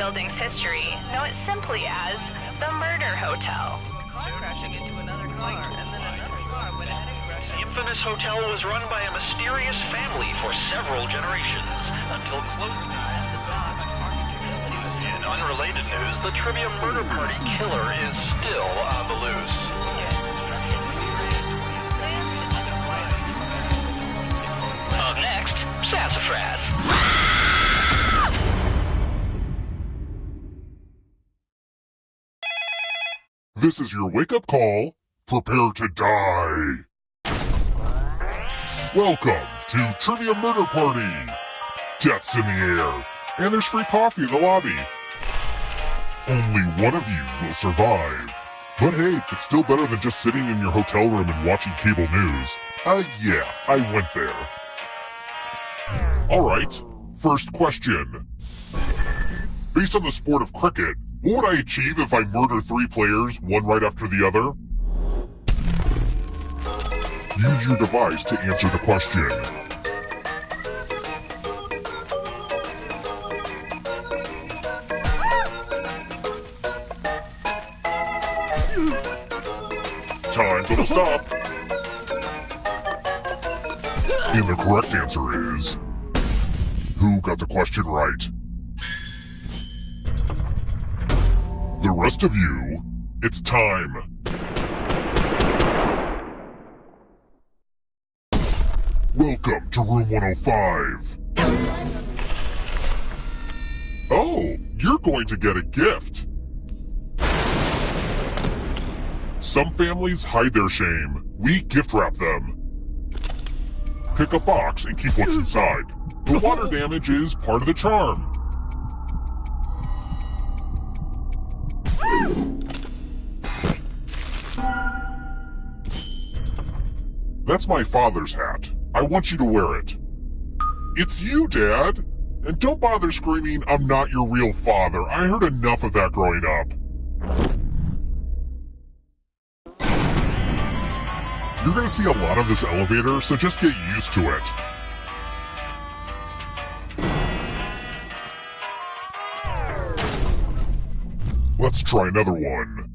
building's history know it simply as the Murder Hotel. Crashing into another car, and then another car went ahead and crashed. The infamous hotel was run by a mysterious family for several generations, until close In unrelated news, the Trivia Murder Party killer is still on the loose. Up next, Sassafras. This is your wake-up call. Prepare to die. Welcome to Trivia Murder Party. Death's in the air, and there's free coffee in the lobby. Only one of you will survive. But hey, it's still better than just sitting in your hotel room and watching cable news. Yeah, I went there. Alright, first question. Based on the sport of cricket, what would I achieve if I murder 3 players, one right after the other? Use your device to answer the question. Time's gonna stop. And the correct answer is... who got the question right? The rest of you, it's time. Welcome to room 105. Oh, you're going to get a gift. Some families hide their shame. We gift wrap them. Pick a box and keep what's inside. The water damage is part of the charm. That's my father's hat. I want you to wear it. It's you, Dad! And don't bother screaming, "I'm not your real father." I heard enough of that growing up. You're gonna see a lot of this elevator, so just get used to it. Let's try another one.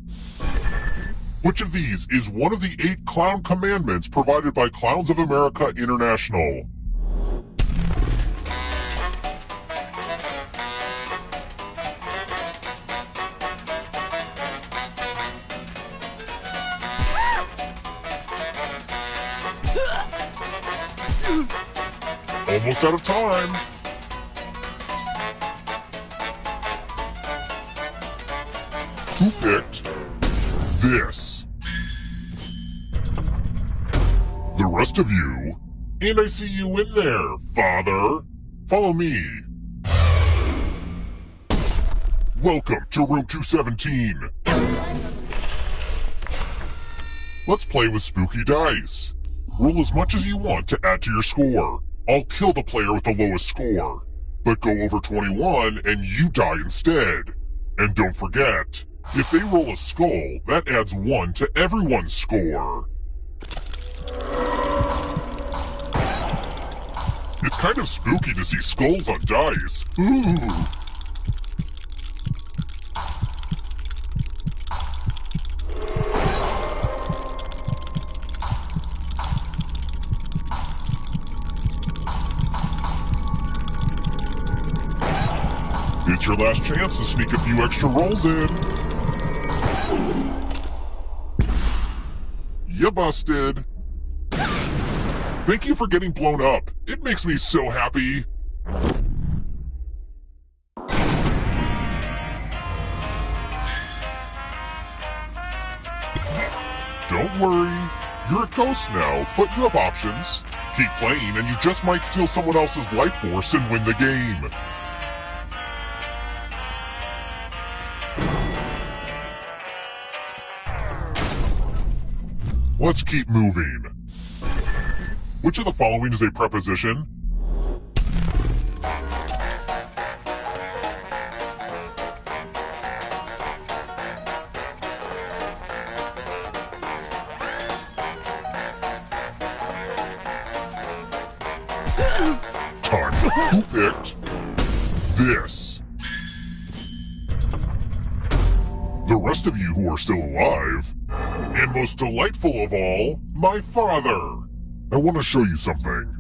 Which of these is one of the 8 clown commandments provided by Clowns of America International? Almost out of time. Who picked this? The rest of you, and I see you in there, Father. Follow me. Welcome to room 217. Let's play with spooky dice. Roll as much as you want to add to your score. I'll kill the player with the lowest score. But go over 21 and you die instead. And don't forget, if they roll a skull, that adds 1 to everyone's score. It's kind of spooky to see skulls on dice. Ooh. It's your last chance to sneak a few extra rolls in. You busted. Thank you for getting blown up. It makes me so happy. Don't worry. You're a ghost now, but you have options. Keep playing and you just might steal someone else's life force and win the game. Let's keep moving. Which of the following is a preposition? Time. Who picked this? The rest of you who are still alive, and most delightful of all, my father. I want to show you something.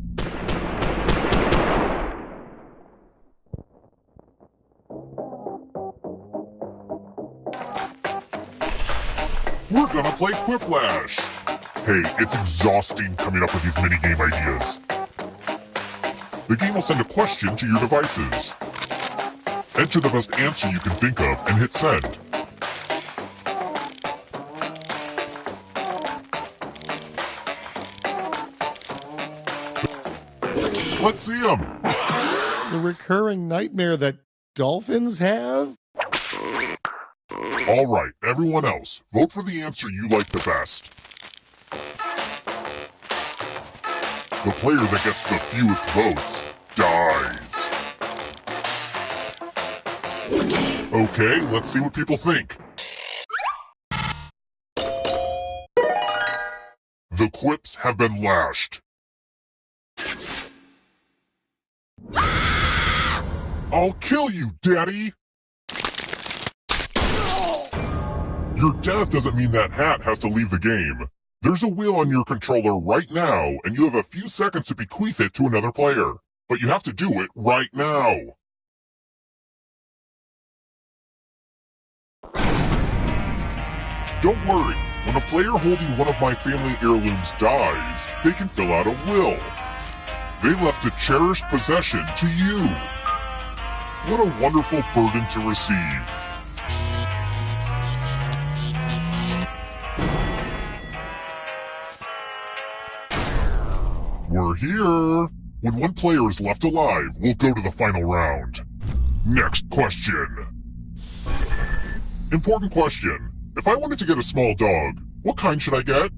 We're gonna play Quiplash. Hey, it's exhausting coming up with these minigame ideas. The game will send a question to your devices. Enter the best answer you can think of and hit send. Let's see them. The recurring nightmare that dolphins have? All right, everyone else, vote for the answer you like the best. The player that gets the fewest votes dies. Okay, let's see what people think. The quips have been lashed. I'll kill you, Daddy! Your death doesn't mean that hat has to leave the game. There's a wheel on your controller right now, and you have a few seconds to bequeath it to another player. But you have to do it right now. Don't worry, when a player holding one of my family heirlooms dies, they can fill out a will. They left a cherished possession to you. What a wonderful burden to receive. We're here. When one player is left alive, we'll go to the final round. Next question. Important question. If I wanted to get a small dog, what kind should I get?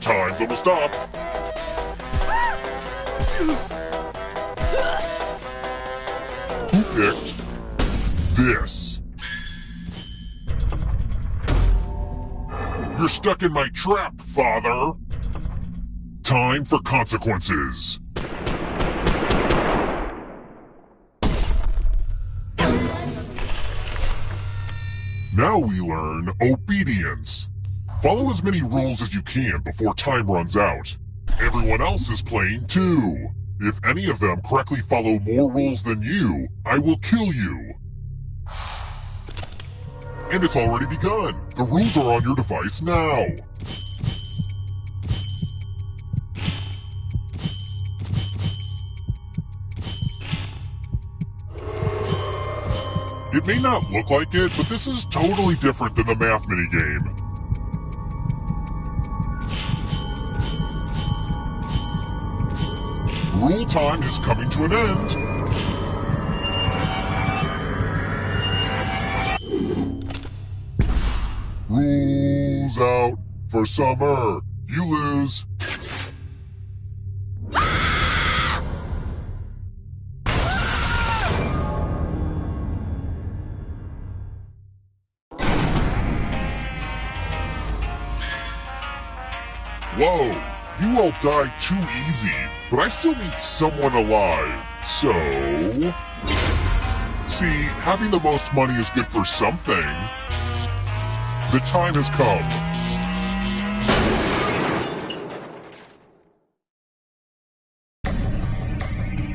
Time's almost up. Who picked this? You're stuck in my trap, father. Time for consequences. Now we learn obedience. Follow as many rules as you can before time runs out. Everyone else is playing too. If any of them correctly follow more rules than you, I will kill you. And it's already begun. The rules are on your device now. It may not look like it, but this is totally different than the math minigame. Rule time is coming to an end. Rules out for summer. You lose. Whoa, you all died too easy, but I still need someone alive, so... See, having the most money is good for something. The time has come.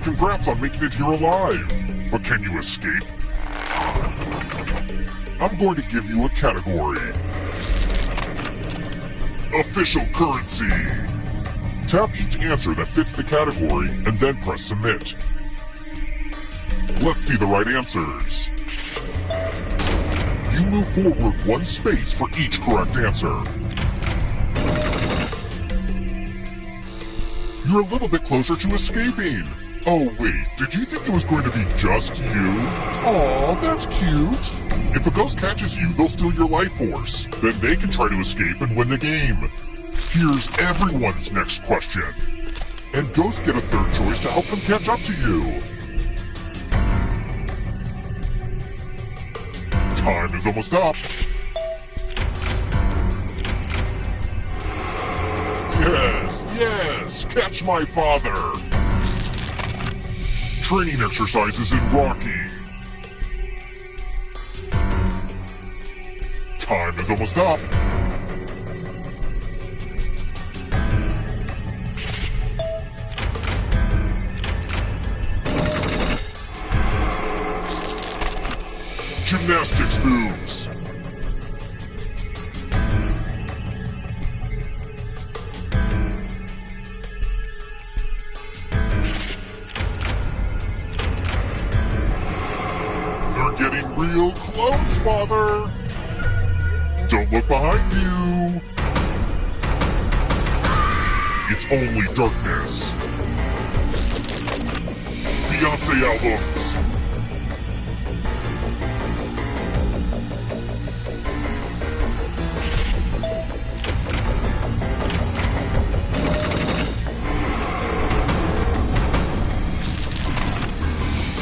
Congrats on making it here alive, but can you escape? I'm going to give you a category. Official currency. Tap each answer that fits the category and then press submit. Let's see the right answers. You move forward one space for each correct answer. You're a little bit closer to escaping. Oh wait, did you think it was going to be just you? Aw, that's cute. If a ghost catches you, they'll steal your life force. Then they can try to escape and win the game. Here's everyone's next question. And ghosts get a third choice to help them catch up to you. Time is almost up. Yes, catch my father. Training exercises in Rocky. Time is almost up. Gymnastics moves. You're getting real close, Father. Don't look behind you. It's only darkness. Beyonce albums.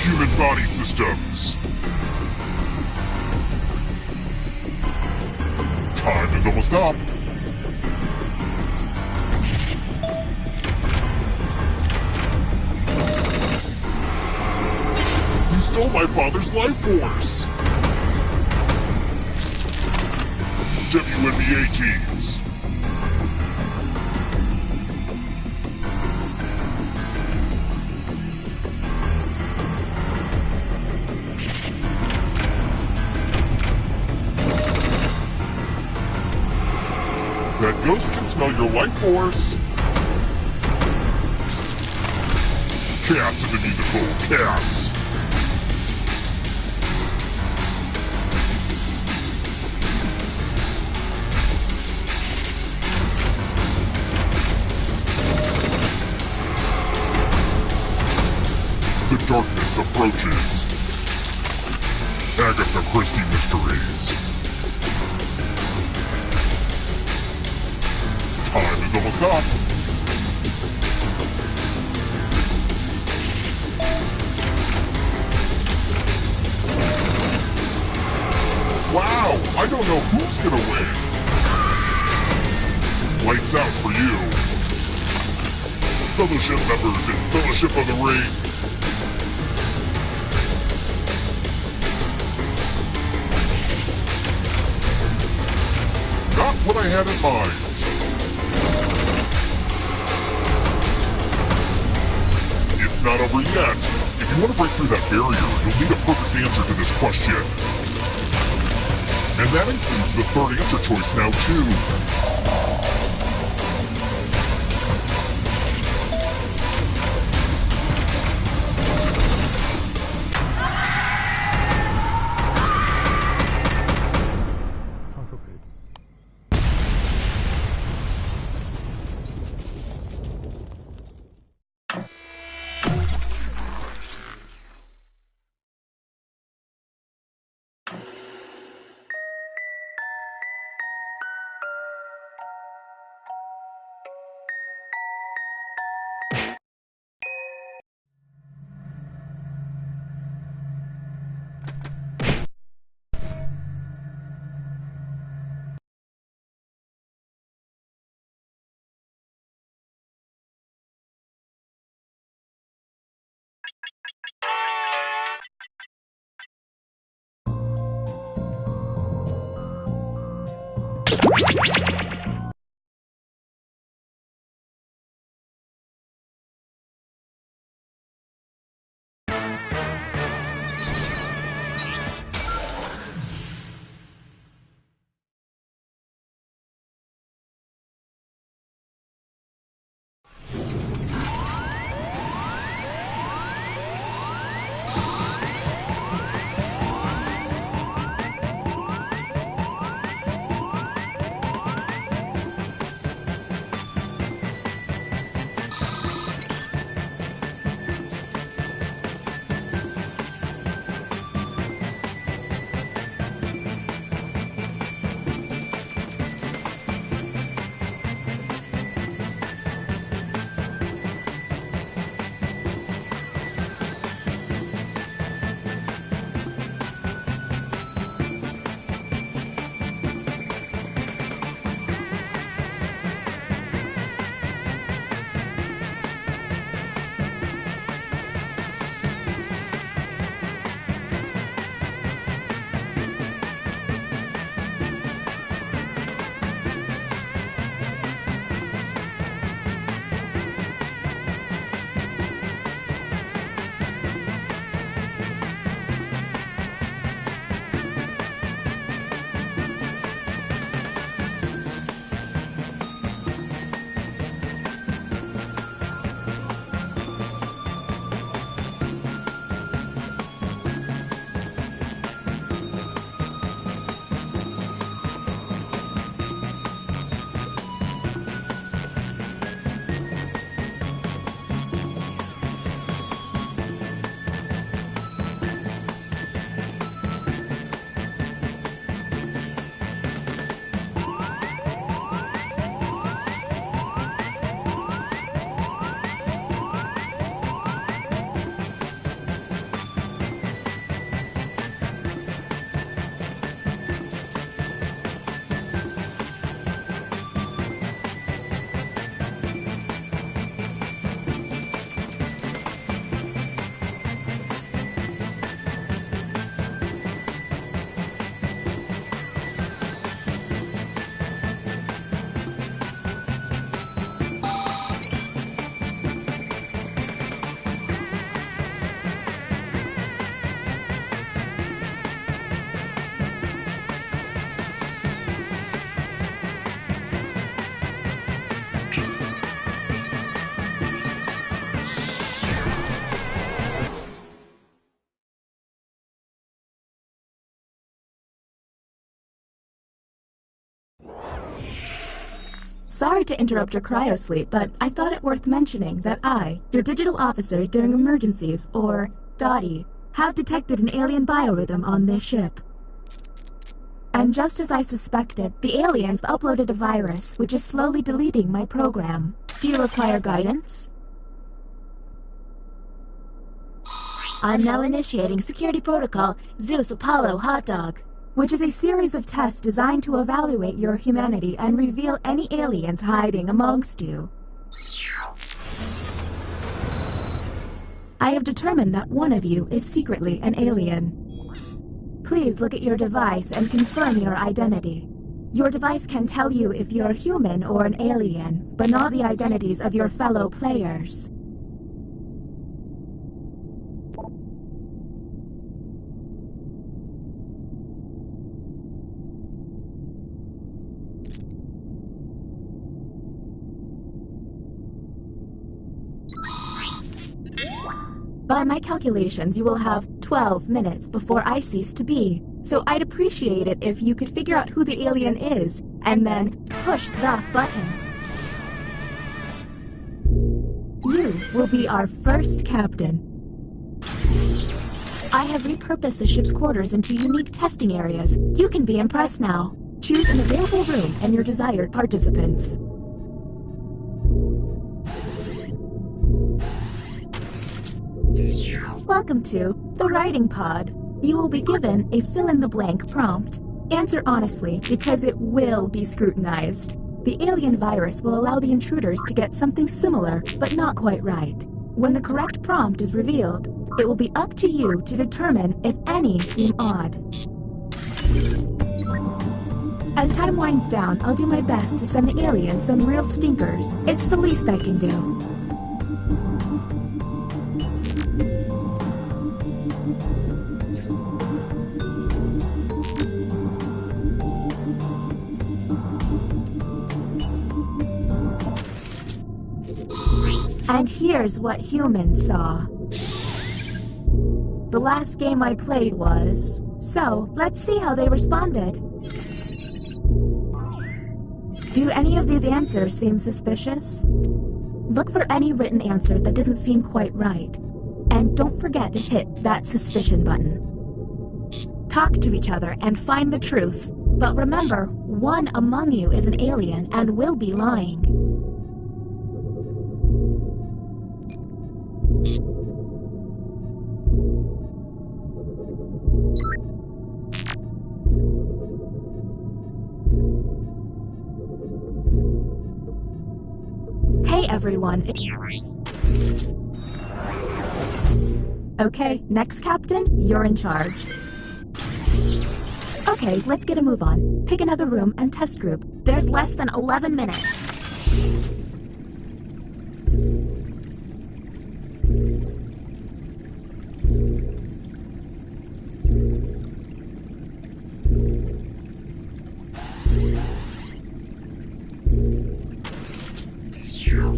Human body systems. Time is almost up. You stole my father's life force. WNBA teams. That ghost can smell your life force. Cats in the musical Cats. The darkness approaches. Agatha Christie Mysteries. Time is He's almost up. Wow, I don't know who's gonna win. Lights out for you. Fellowship members in Fellowship of the Ring. Not what I had in mind. It's not over yet. If you want to break through that barrier, you'll need a perfect answer to this question. And that includes the third answer choice now, too. Sorry to interrupt your cryosleep, but I thought it worth mentioning that I, your digital officer during emergencies, or Dottie, have detected an alien biorhythm on this ship. And just as I suspected, the aliens uploaded a virus which is slowly deleting my program. Do you require guidance? I'm now initiating security protocol Zeus Apollo Hot Dog, which is a series of tests designed to evaluate your humanity and reveal any aliens hiding amongst you. I have determined that one of you is secretly an alien. Please look at your device and confirm your identity. Your device can tell you if you're human or an alien, but not the identities of your fellow players. By my calculations, you will have 12 minutes before I cease to be. So I'd appreciate it if you could figure out who the alien is, and then push the button. You will be our first captain. I have repurposed the ship's quarters into unique testing areas. You can be impressed now. Choose an available room and your desired participants. Welcome to the Writing Pod. You will be given a fill-in-the-blank prompt. Answer honestly, because it will be scrutinized. The alien virus will allow the intruders to get something similar, but not quite right. When the correct prompt is revealed, it will be up to you to determine if any seem odd. As time winds down, I'll do my best to send the aliens some real stinkers. It's the least I can do. And here's what humans saw. The last game I played was... So, let's see how they responded. Do any of these answers seem suspicious? Look for any written answer that doesn't seem quite right. And don't forget to hit that suspicion button. Talk to each other and find the truth. But remember, one among you is an alien and will be lying. Hey everyone. Okay, next captain, you're in charge. Okay, let's get a move on. Pick another room and test group. There's less than 11 minutes.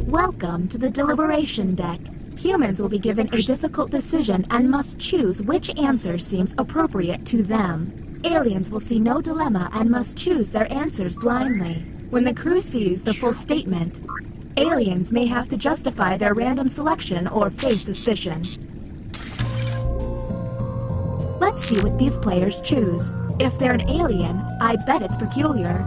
Welcome to the deliberation deck. Humans will be given a difficult decision and must choose which answer seems appropriate to them. Aliens will see no dilemma and must choose their answers blindly. When the crew sees the full statement, aliens may have to justify their random selection or face suspicion. Let's see what these players choose. If they're an alien, I bet it's peculiar.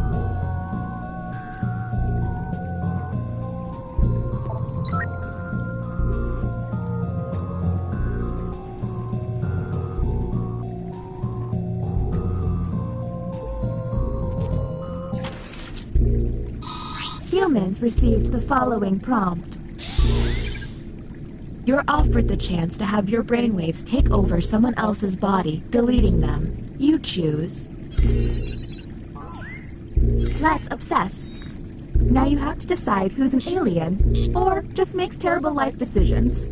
Humans received the following prompt. You're offered the chance to have your brainwaves take over someone else's body, deleting them. You choose. Let's obsess. Now you have to decide who's an alien, or just makes terrible life decisions.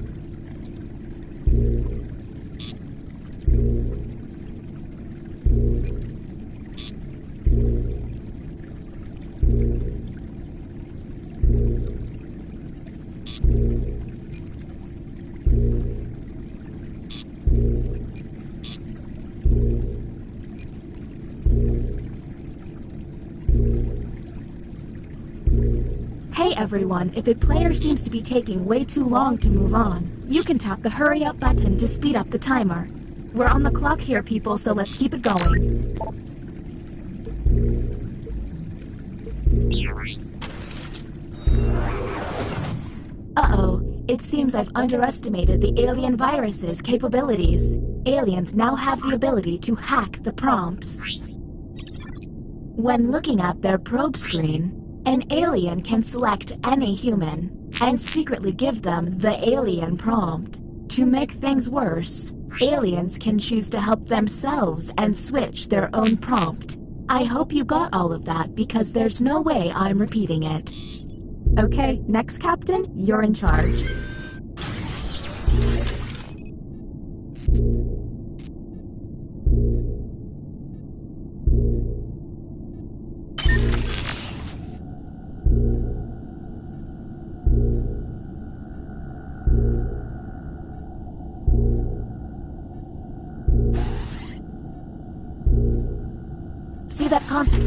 Hey everyone, if a player seems to be taking way too long to move on, you can tap the hurry up button to speed up the timer. We're on the clock here, people, so let's keep it going. It seems I've underestimated the alien virus's capabilities. Aliens now have the ability to hack the prompts. When looking at their probe screen, an alien can select any human and secretly give them the alien prompt. To make things worse, aliens can choose to help themselves and switch their own prompt. I hope you got all of that because there's no way I'm repeating it. Okay, next Captain, you're in charge. See that constant?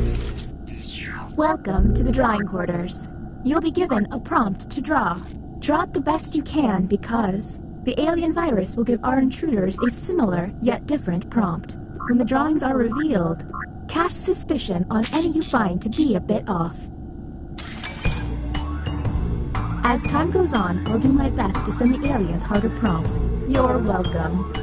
Welcome to the drawing quarters. You'll be given a prompt to draw. Draw it the best you can because the alien virus will give our intruders a similar yet different prompt. When the drawings are revealed, cast suspicion on any you find to be a bit off. As time goes on, I'll do my best to send the aliens harder prompts. You're welcome.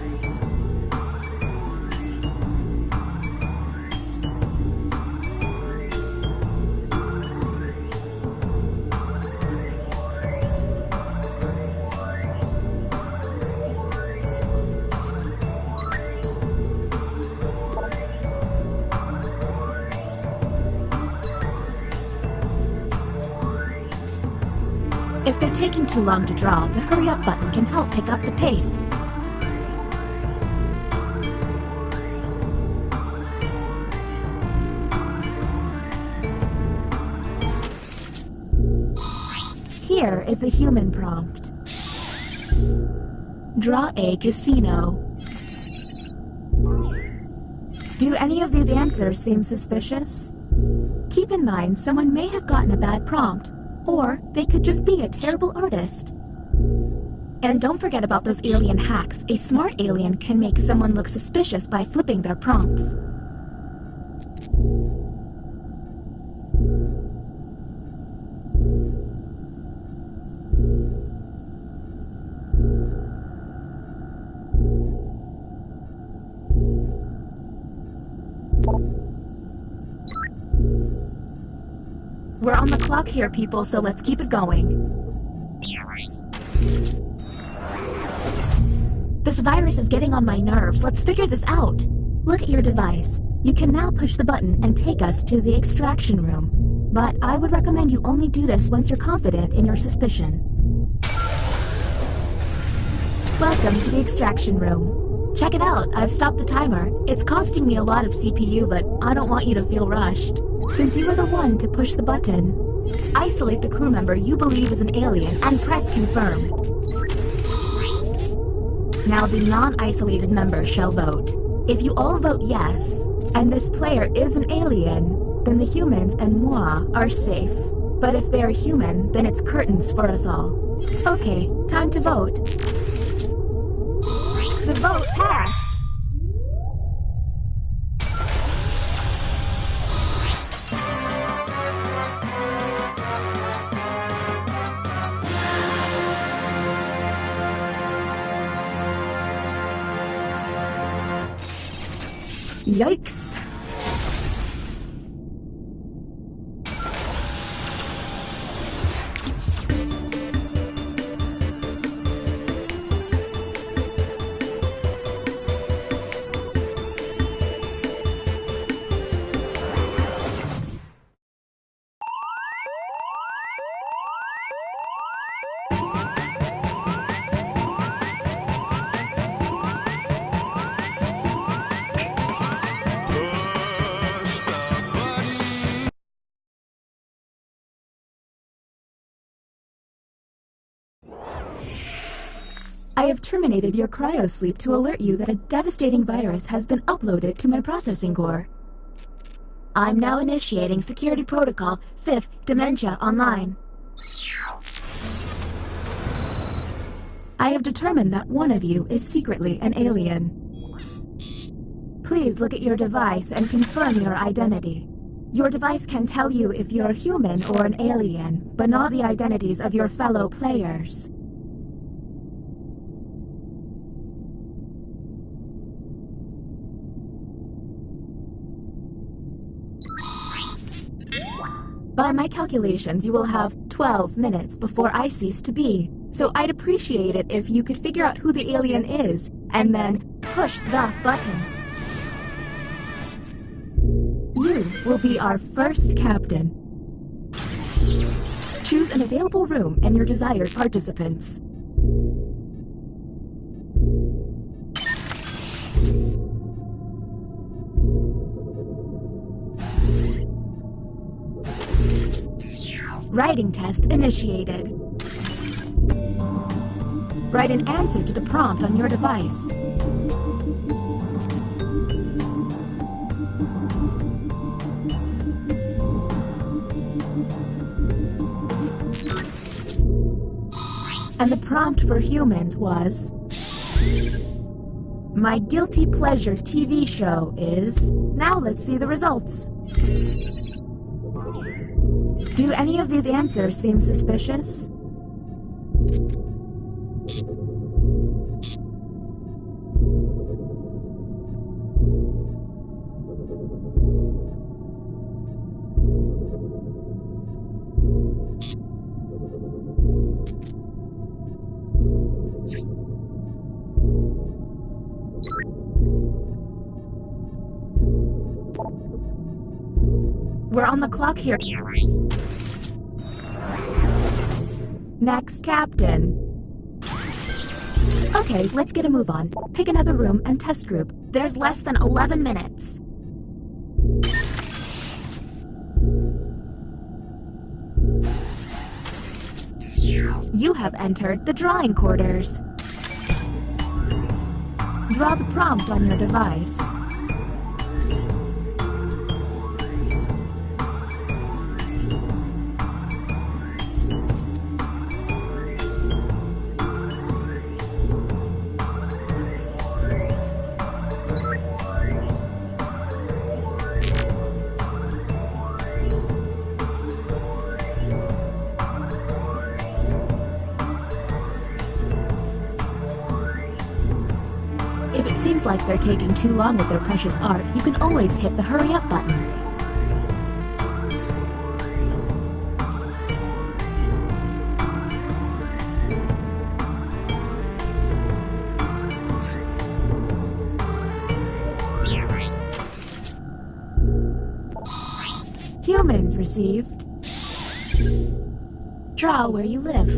If they're taking too long to draw, the hurry up button can help pick up the pace. Here is the human prompt. Draw a casino. Do any of these answers seem suspicious? Keep in mind, someone may have gotten a bad prompt, or they could just be a terrible artist. And don't forget about those alien hacks. A smart alien can make someone look suspicious by flipping their prompts. We're on the clock here, people, so let's keep it going. This virus is getting on my nerves. Let's figure this out. Look at your device. You can now push the button and take us to the extraction room. But I would recommend you only do this once you're confident in your suspicion. Welcome to the extraction room. Check it out, I've stopped the timer. It's costing me a lot of CPU, but I don't want you to feel rushed. Since you were the one to push the button, isolate the crew member you believe is an alien and press confirm. Now the non-isolated member shall vote. If you all vote yes, and this player is an alien, then the humans and moi are safe. But if they're human, then it's curtains for us all. Okay, time to vote. The vote passed! Yikes! I have terminated your cryosleep to alert you that a devastating virus has been uploaded to my processing core. I'm now initiating security protocol 5th Dementia Online. I have determined that one of you is secretly an alien. Please look at your device and confirm your identity. Your device can tell you if you're human or an alien, but not the identities of your fellow players. By my calculations, you will have 12 minutes before I cease to be. So I'd appreciate it if you could figure out who the alien is, and then push the button. You will be our first captain. Choose an available room and your desired participants. Writing test initiated. Write an answer to the prompt on your device. And the prompt for humans was, my guilty pleasure TV show is... Now let's see the results. Do any of these answers seem suspicious? We're on the clock here. Next, Captain. Okay, let's get a move on. Pick another room and test group. There's less than 11 minutes. You have entered the drawing quarters. Draw the prompt on your device. If it seems like they're taking too long with their precious art, you can always hit the hurry up button. Humans received. Draw where you live.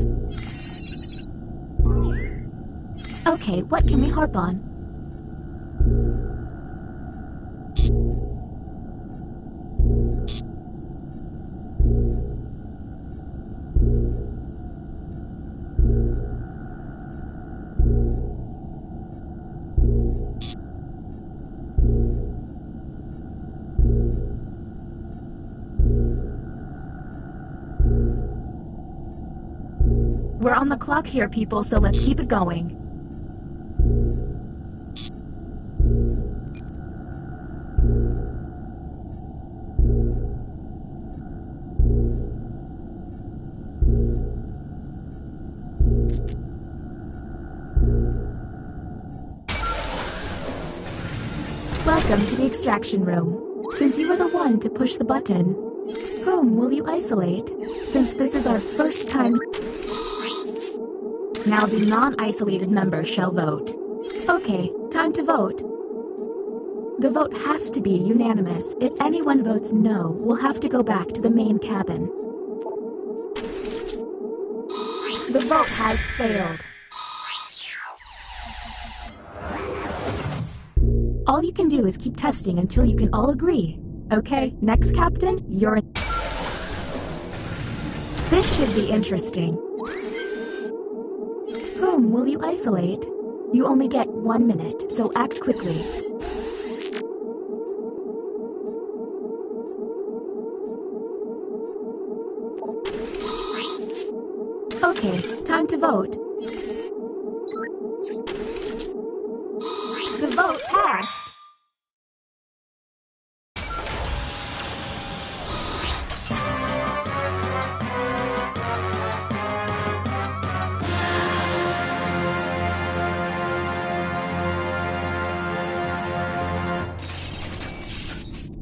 Okay, what can we harp on? We're on the clock here, people, so let's keep it going. Welcome to the extraction room. Since you were the one to push the button, whom will you isolate? Since this is our first time... Now the non-isolated members shall vote. Okay, time to vote. The vote has to be unanimous. If anyone votes no, we'll have to go back to the main cabin. The vote has failed. All you can do is keep testing until you can all agree. Okay, next captain, you're in. This should be interesting. Whom will you isolate? You only get 1 minute, so act quickly. Okay, time to vote. The vote passed.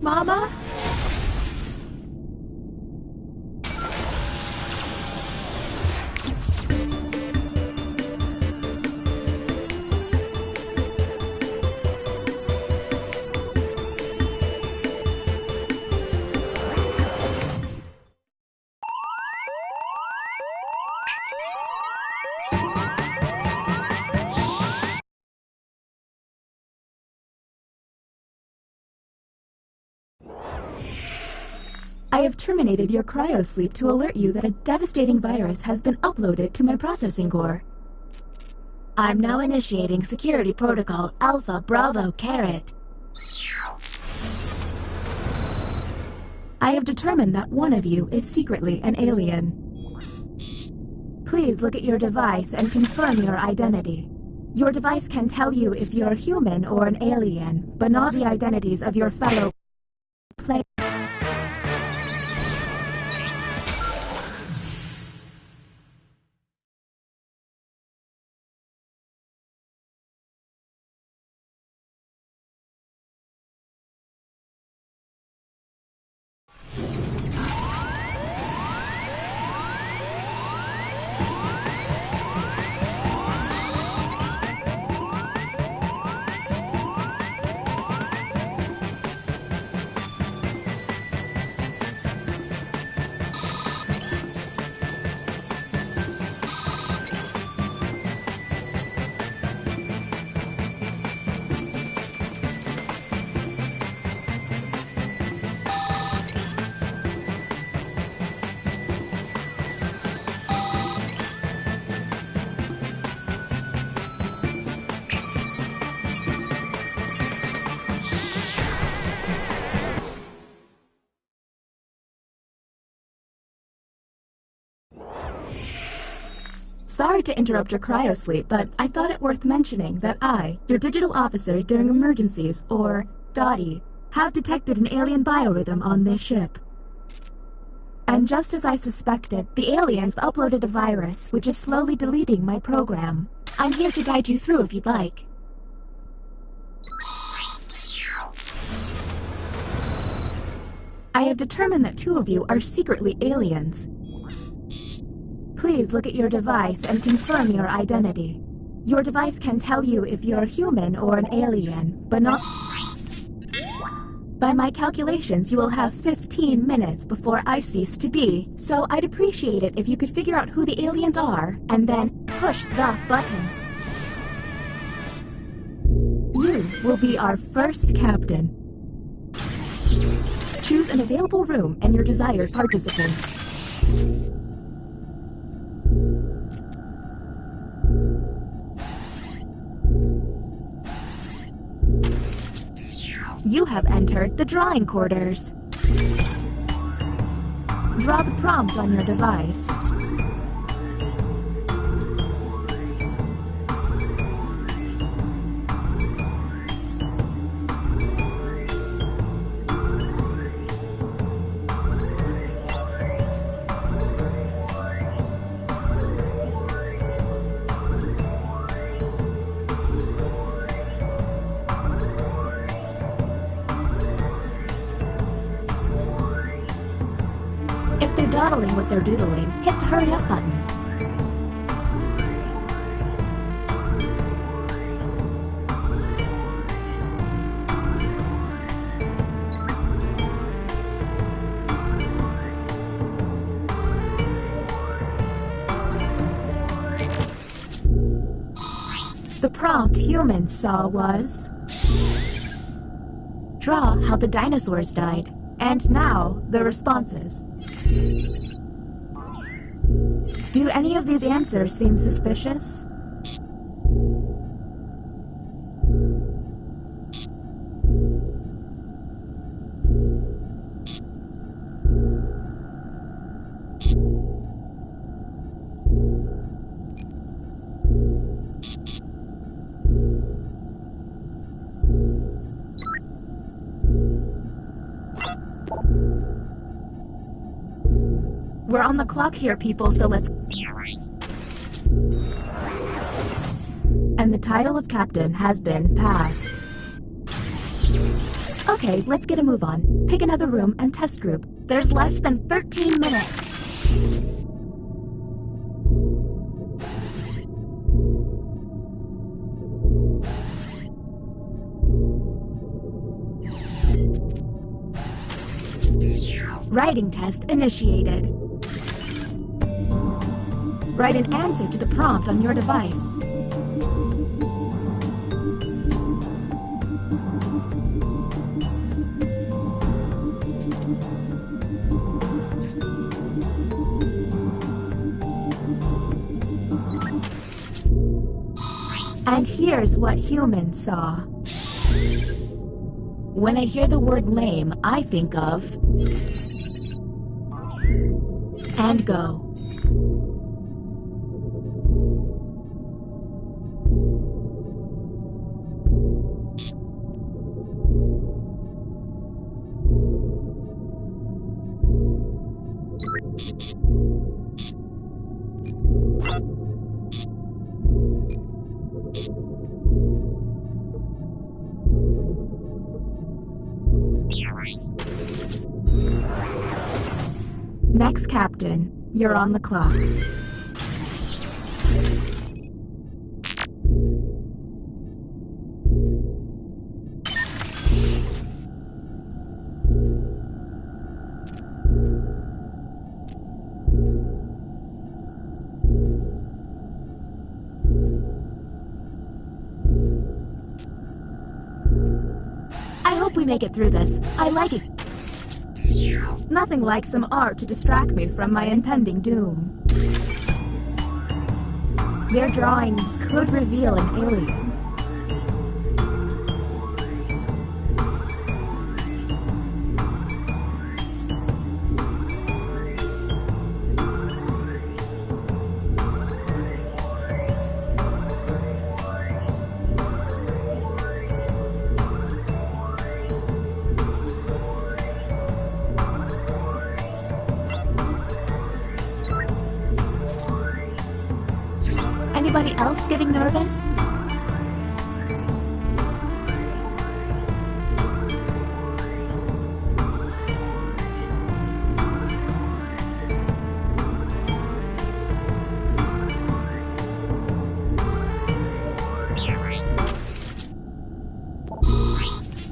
Mama? I have terminated your cryosleep to alert you that a devastating virus has been uploaded to my processing core. I'm now initiating security protocol Alpha Bravo Caret. I have determined that one of you is secretly an alien. Please look at your device and confirm your identity. Your device can tell you if you're human or an alien, but not the identities of your fellow players. Sorry to interrupt your cryosleep, but I thought it worth mentioning that I, your digital officer during emergencies, or DOTI, have detected an alien biorhythm on this ship. And just as I suspected, the aliens uploaded a virus which is slowly deleting my program. I'm here to guide you through if you'd like. I have determined that two of you are secretly aliens. Please look at your device and confirm your identity. Your device can tell you if you're human or an alien, but not... By my calculations, you will have 15 minutes before I cease to be, so I'd appreciate it if you could figure out who the aliens are, and then push the button. You will be our first captain. Choose an available room and your desired participants. You have entered the drawing quarters. Draw the prompt on your device. If they're dawdling with their doodling, hit the hurry up button. The prompt humans saw was... Draw how the dinosaurs died. And now, the responses. Do any of these answers seem suspicious? We're on the clock here, people, so let's... And the title of captain has been passed. Okay, let's get a move on. Pick another room and test group. There's less than 13 minutes. Writing test initiated. Write an answer to the prompt on your device. And here's what humans saw. When I hear the word lame, I think of and go. Next, Captain, you're on the clock. I hope we make it through this. I like it. Nothing like some art to distract me from my impending doom. Their drawings could reveal an alien. Anybody else getting nervous?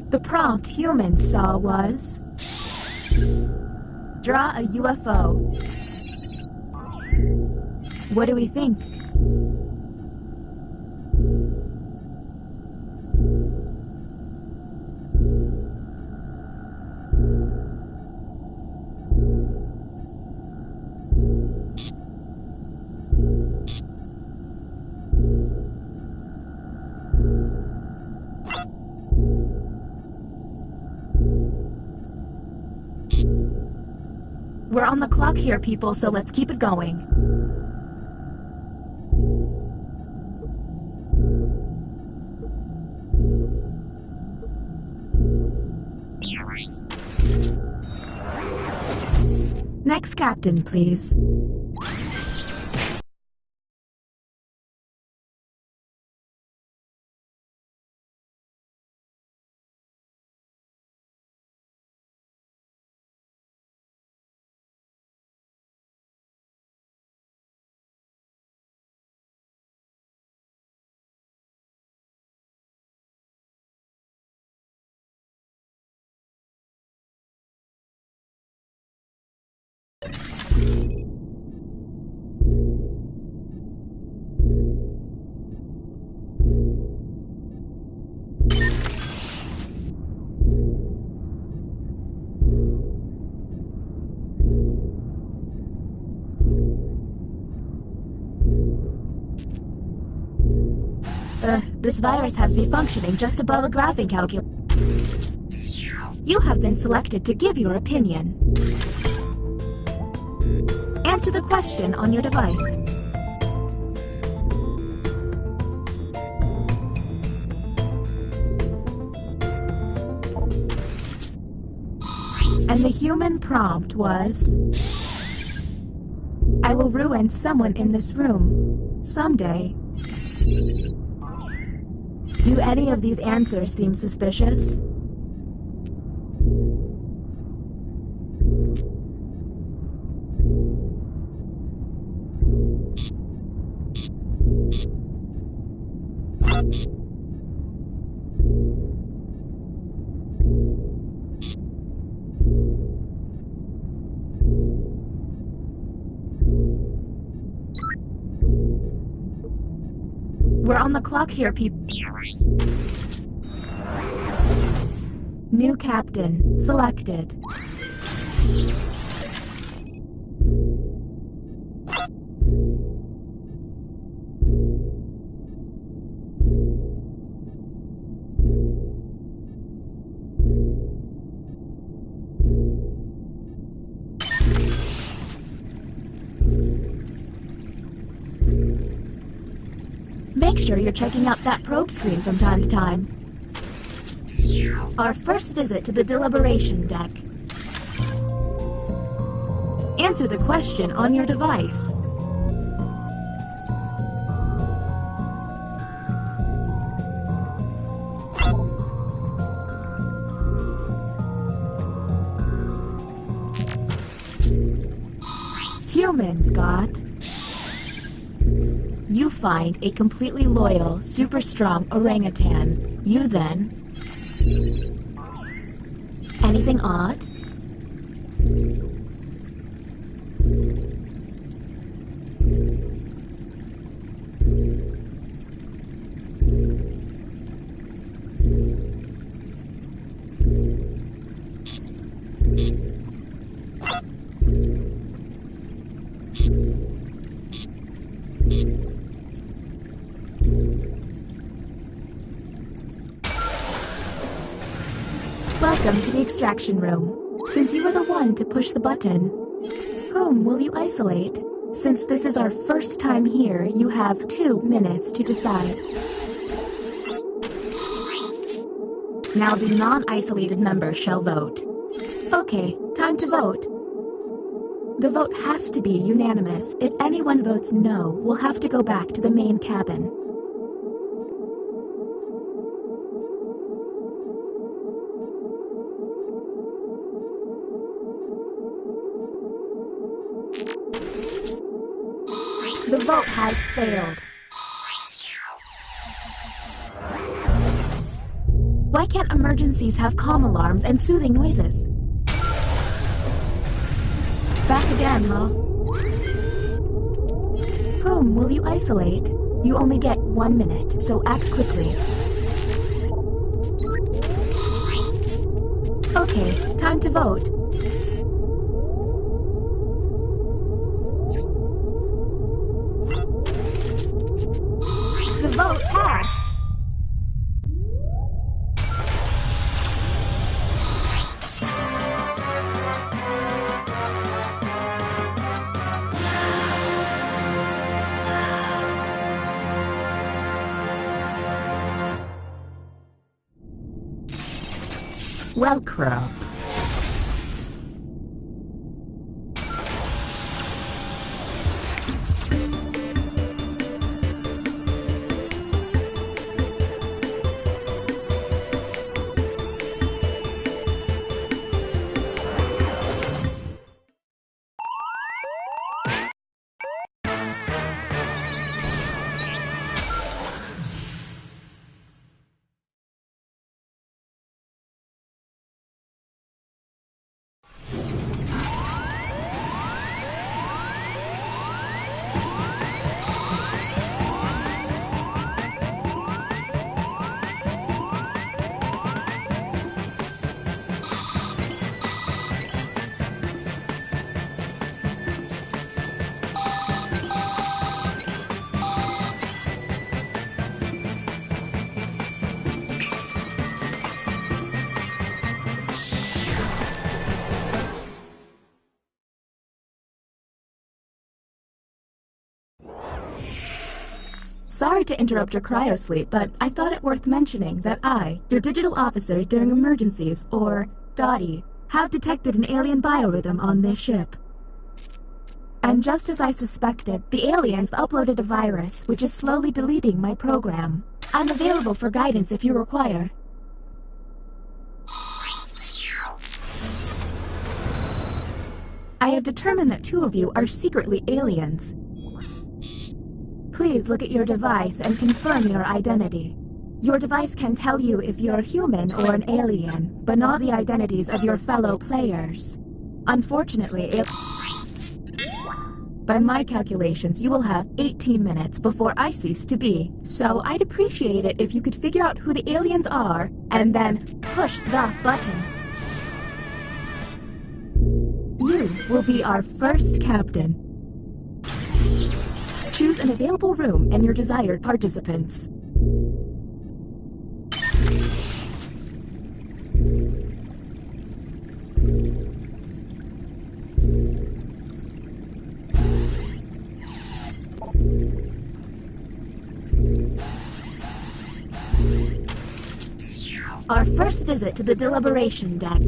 The prompt humans saw was draw a UFO. What do we think? We're on the clock here, people, so let's keep it going. Next captain, please. This virus has me functioning just above a graphing calculator. You have been selected to give your opinion. Answer the question on your device. And the human prompt was, I will ruin someone in this room someday. Do any of these answers seem suspicious? We're on the clock here, people. New captain selected. Make sure you're checking out that probe screen from time to time. Our first visit to the deliberation deck. Answer the question on your device. Humans got... You find a completely loyal, super strong orangutan. You then... Anything odd? Welcome to the extraction room. Since you were the one to push the button, whom will you isolate? Since this is our first time here, you have 2 minutes to decide. Now the non-isolated members shall vote. Okay, time to vote. The vote has to be unanimous. If anyone votes no, we'll have to go back to the main cabin. The vote has failed. Why can't emergencies have calm alarms and soothing noises? Back again, huh? Whom will you isolate? You only get 1 minute, so act quickly. Okay, time to vote. The vote passed. Well, Crow. Sorry to interrupt your cryosleep, but I thought it worth mentioning that I, your digital officer during emergencies, or Dottie, have detected an alien biorhythm on this ship. And just as I suspected, the aliens uploaded a virus which is slowly deleting my program. I'm available for guidance if you require. I have determined that 2 of you are secretly aliens. Please look at your device and confirm your identity. Your device can tell you if you're human or an alien, but not the identities of your fellow players. Unfortunately, By my calculations, you will have 18 minutes before I cease to be. So I'd appreciate it if you could figure out who the aliens are and then push the button. You will be our first captain. Choose an available room and your desired participants. Our first visit to the deliberation deck.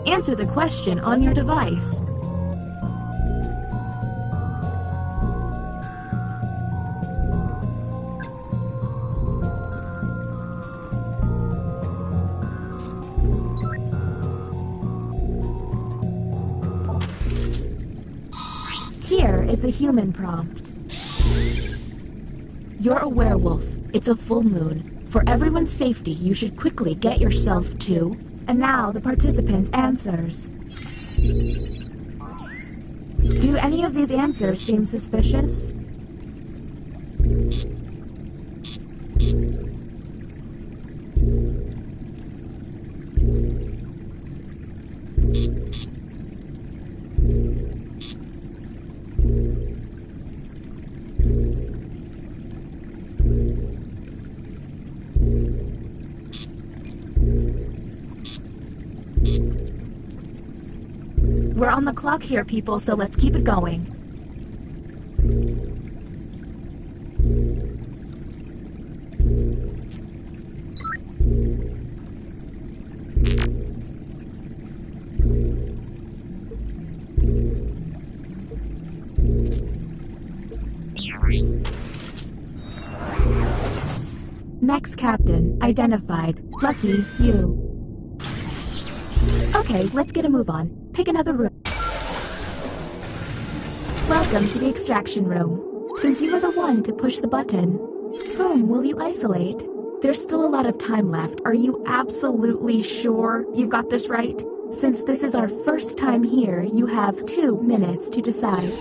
Answer the question on your device. Here is the human prompt. You're a werewolf. It's a full moon. For everyone's safety, you should quickly get yourself to... And now the participants' answers. Do any of these answers seem suspicious? We're on the clock here, people, so let's keep it going. Next captain, identified. Lucky you. Okay, let's get a move on. Pick another room. Welcome to the extraction room. Since you were the one to push the button, whom will you isolate? There's still a lot of time left. Are you absolutely sure you've got this right? Since this is our first time here, you have 2 minutes to decide.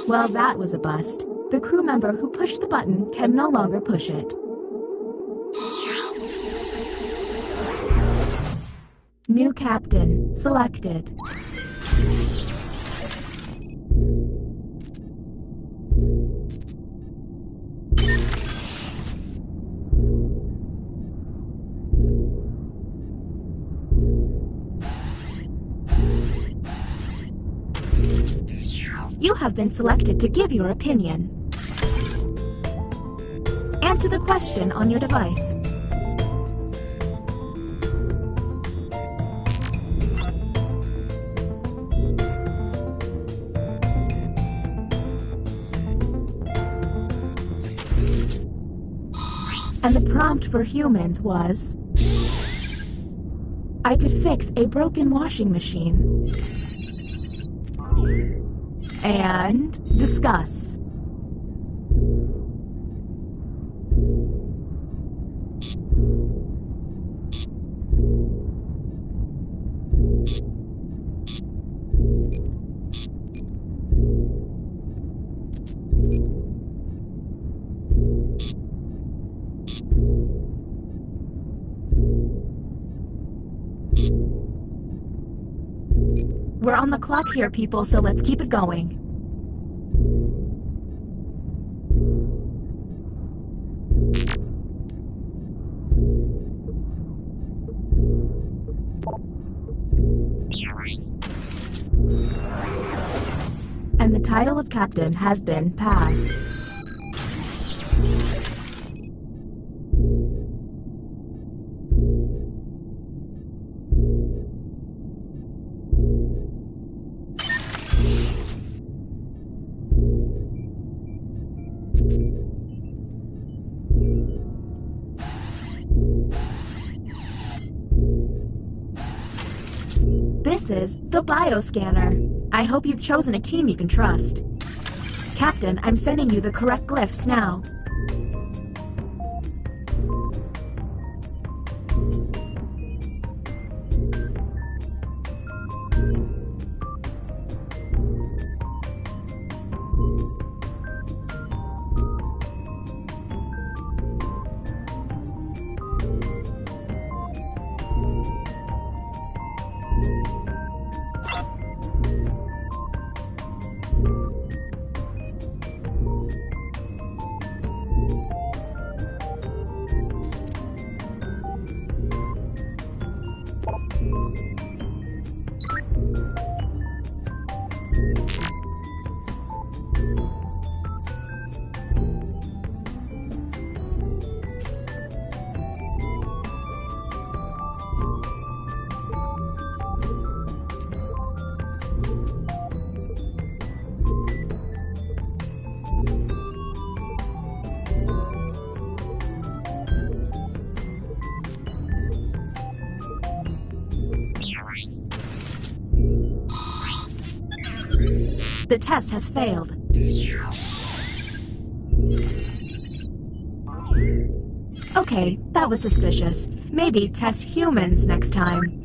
Well, that was a bust. The crew member who pushed the button can no longer push it. New captain selected. You have been selected to give your opinion. Answer the question on your device. And the prompt for humans was... I could fix a broken washing machine. And discuss. We're on the clock here, people, so let's keep it going. And the title of captain has been passed. This is the bioscanner. I hope you've chosen a team you can trust. Captain, I'm sending you the correct glyphs now. The test has failed. Okay, that was suspicious. Maybe test humans next time.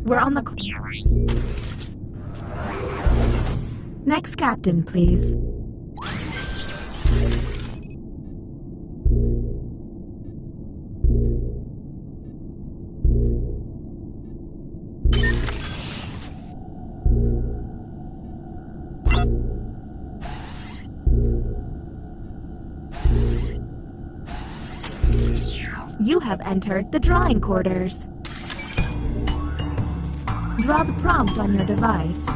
We're on the... Next captain, please. You have entered the drawing quarters. Draw the prompt on your device.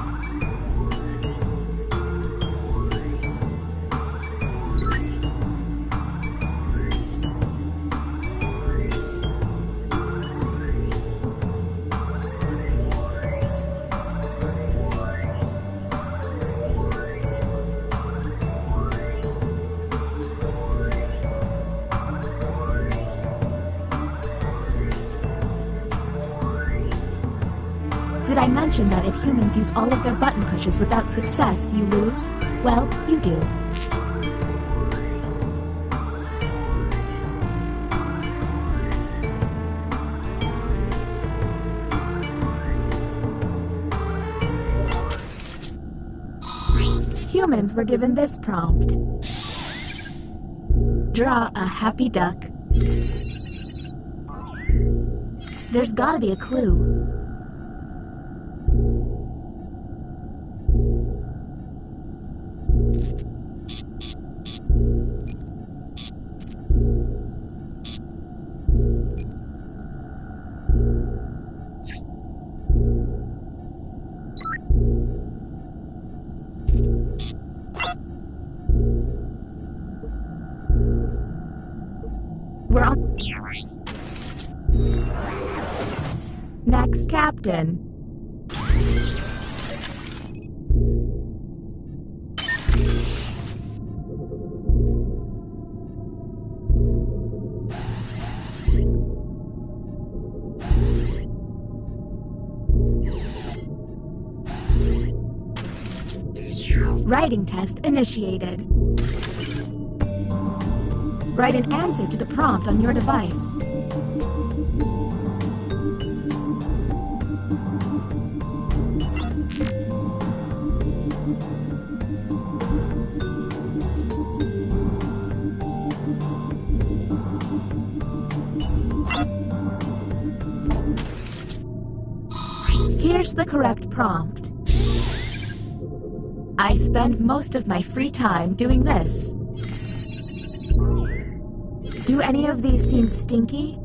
Did I mention that if humans use all of their button pushes without success, you lose? Well, you do. Humans were given this prompt. Draw a happy duck. There's gotta be a clue. We're on... Next captain. Writing test initiated. Write an answer to the prompt on your device. Here's the correct prompt. I spend most of my free time doing this. Do any of these seem stinky?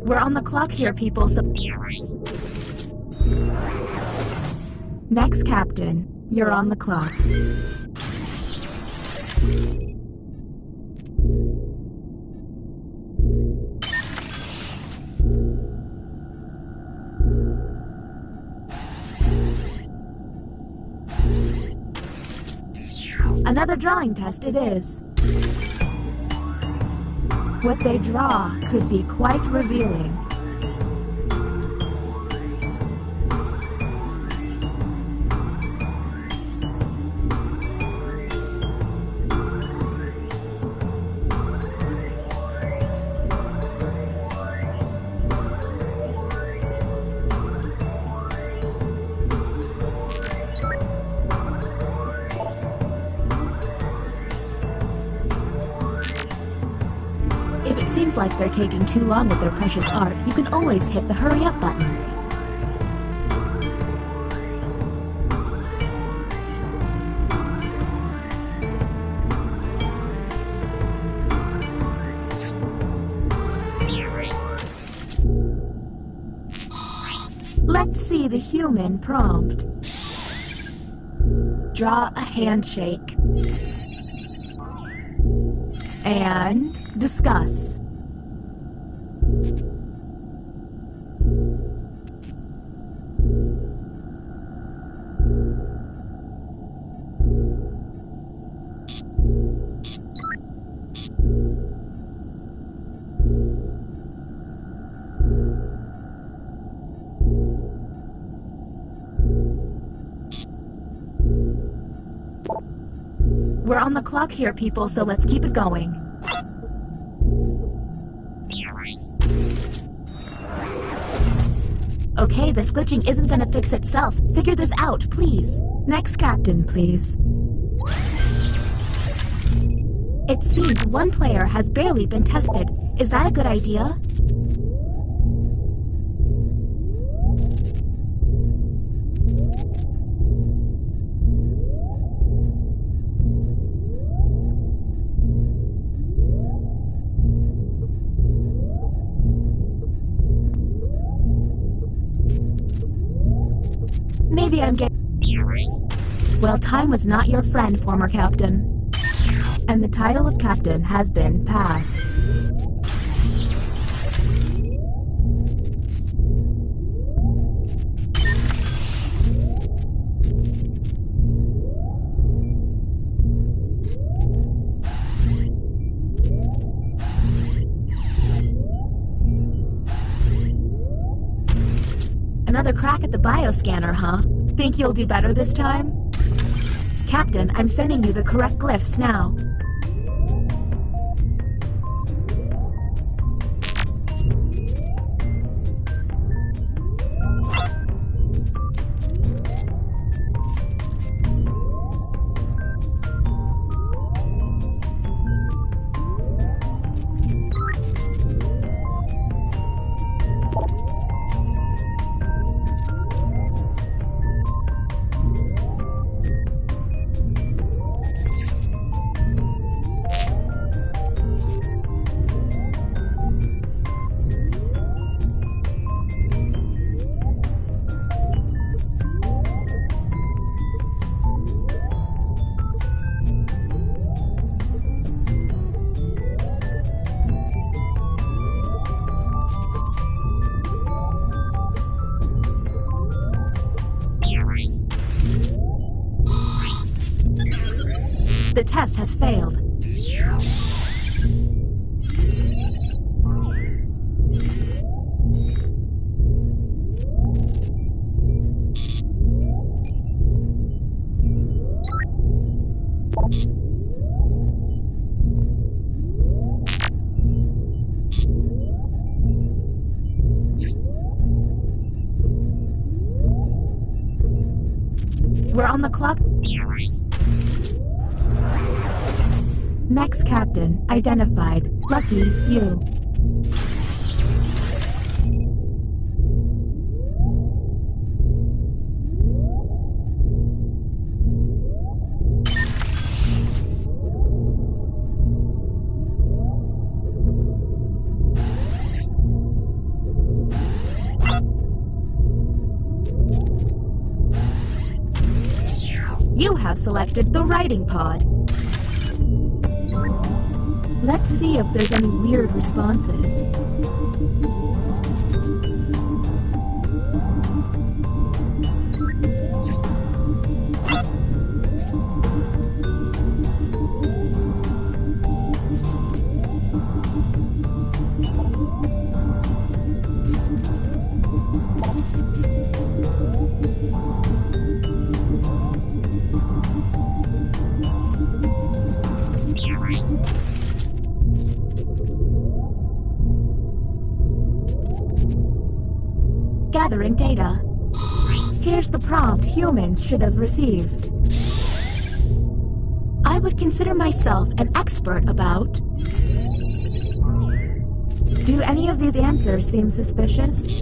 We're on the clock here, people, so... Next, Captain. You're on the clock. Another drawing test it is. What they draw could be quite revealing. If it seems like they're taking too long with their precious art, you can always hit the hurry up button. Let's see the human prompt. Draw a handshake. And discuss. We're on the clock here, people, so let's keep it going. Okay, this glitching isn't gonna fix itself. Figure this out, please. Next captain, please. It seems one player has barely been tested. Is that a good idea? Maybe I'm getting... Well, time was not your friend, former captain. And the title of captain has been passed. Another crack at the bioscanner, huh? Think you'll do better this time? Captain, I'm sending you the correct glyphs now. The test has failed. We're on the clock. Next captain identified. Lucky you. You have selected the writing pod. Let's see if there's any weird responses. Gathering data. Here's the prompt humans should have received. I would consider myself an expert about... Do any of these answers seem suspicious?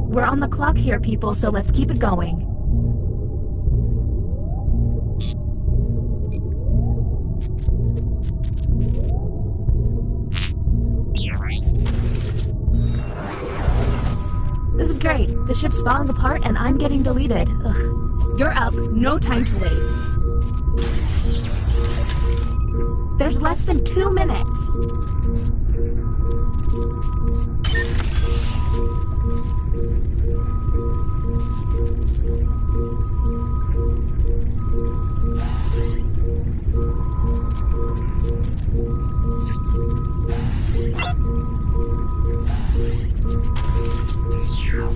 We're on the clock here, people, so let's keep it going. This is great. The ship's falling apart and I'm getting deleted. Ugh. You're up. No time to waste. There's less than 2 minutes.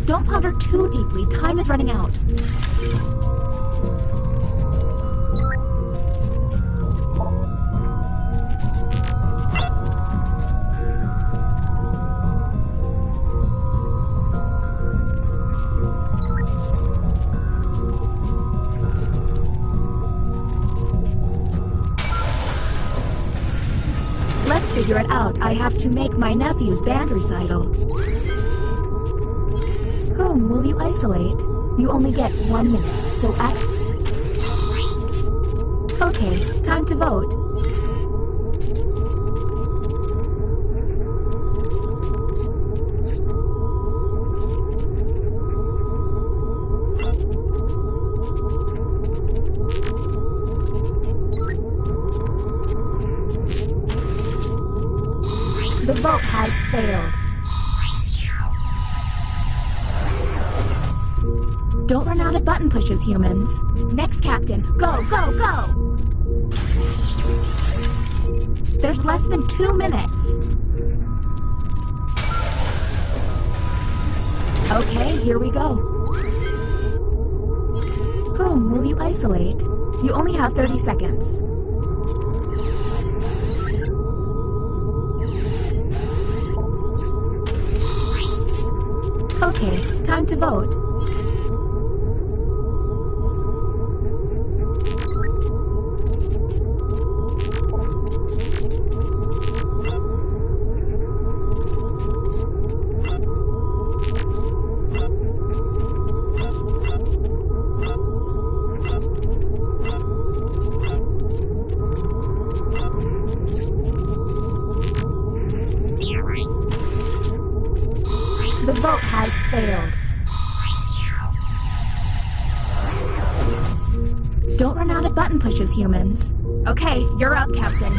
Don't ponder too deeply. Time is running out. Let's figure it out. I have to make my nephew's band recital. Whom will you isolate? You only get 1 minute, so act. Okay, time to vote. The vote has failed. Don't run out of button pushes, humans. Next captain, go, go, go! There's less than 2 minutes. Okay, here we go. Whom will you isolate? You only have 30 seconds. Okay, time to vote. The vote has failed. Don't run out of button pushes, humans. Okay, you're up, Captain.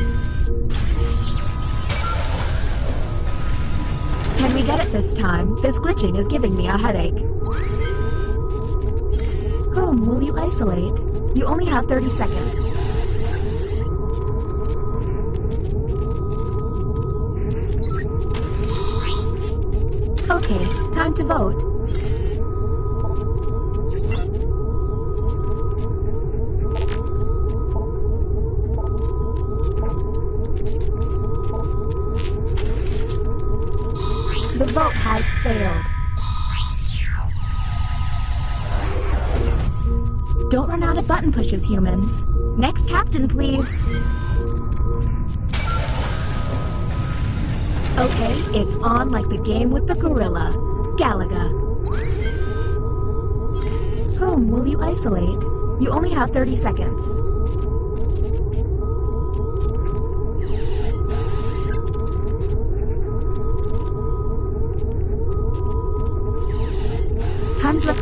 Can we get it this time? This glitching is giving me a headache. Whom will you isolate? You only have 30 seconds. Okay, time to vote. The vote has failed. Don't run out of button pushes, humans. Next captain, please. Okay, it's on like the game with the gorilla. Galaga. Whom will you isolate? You only have 30 seconds. Time's up.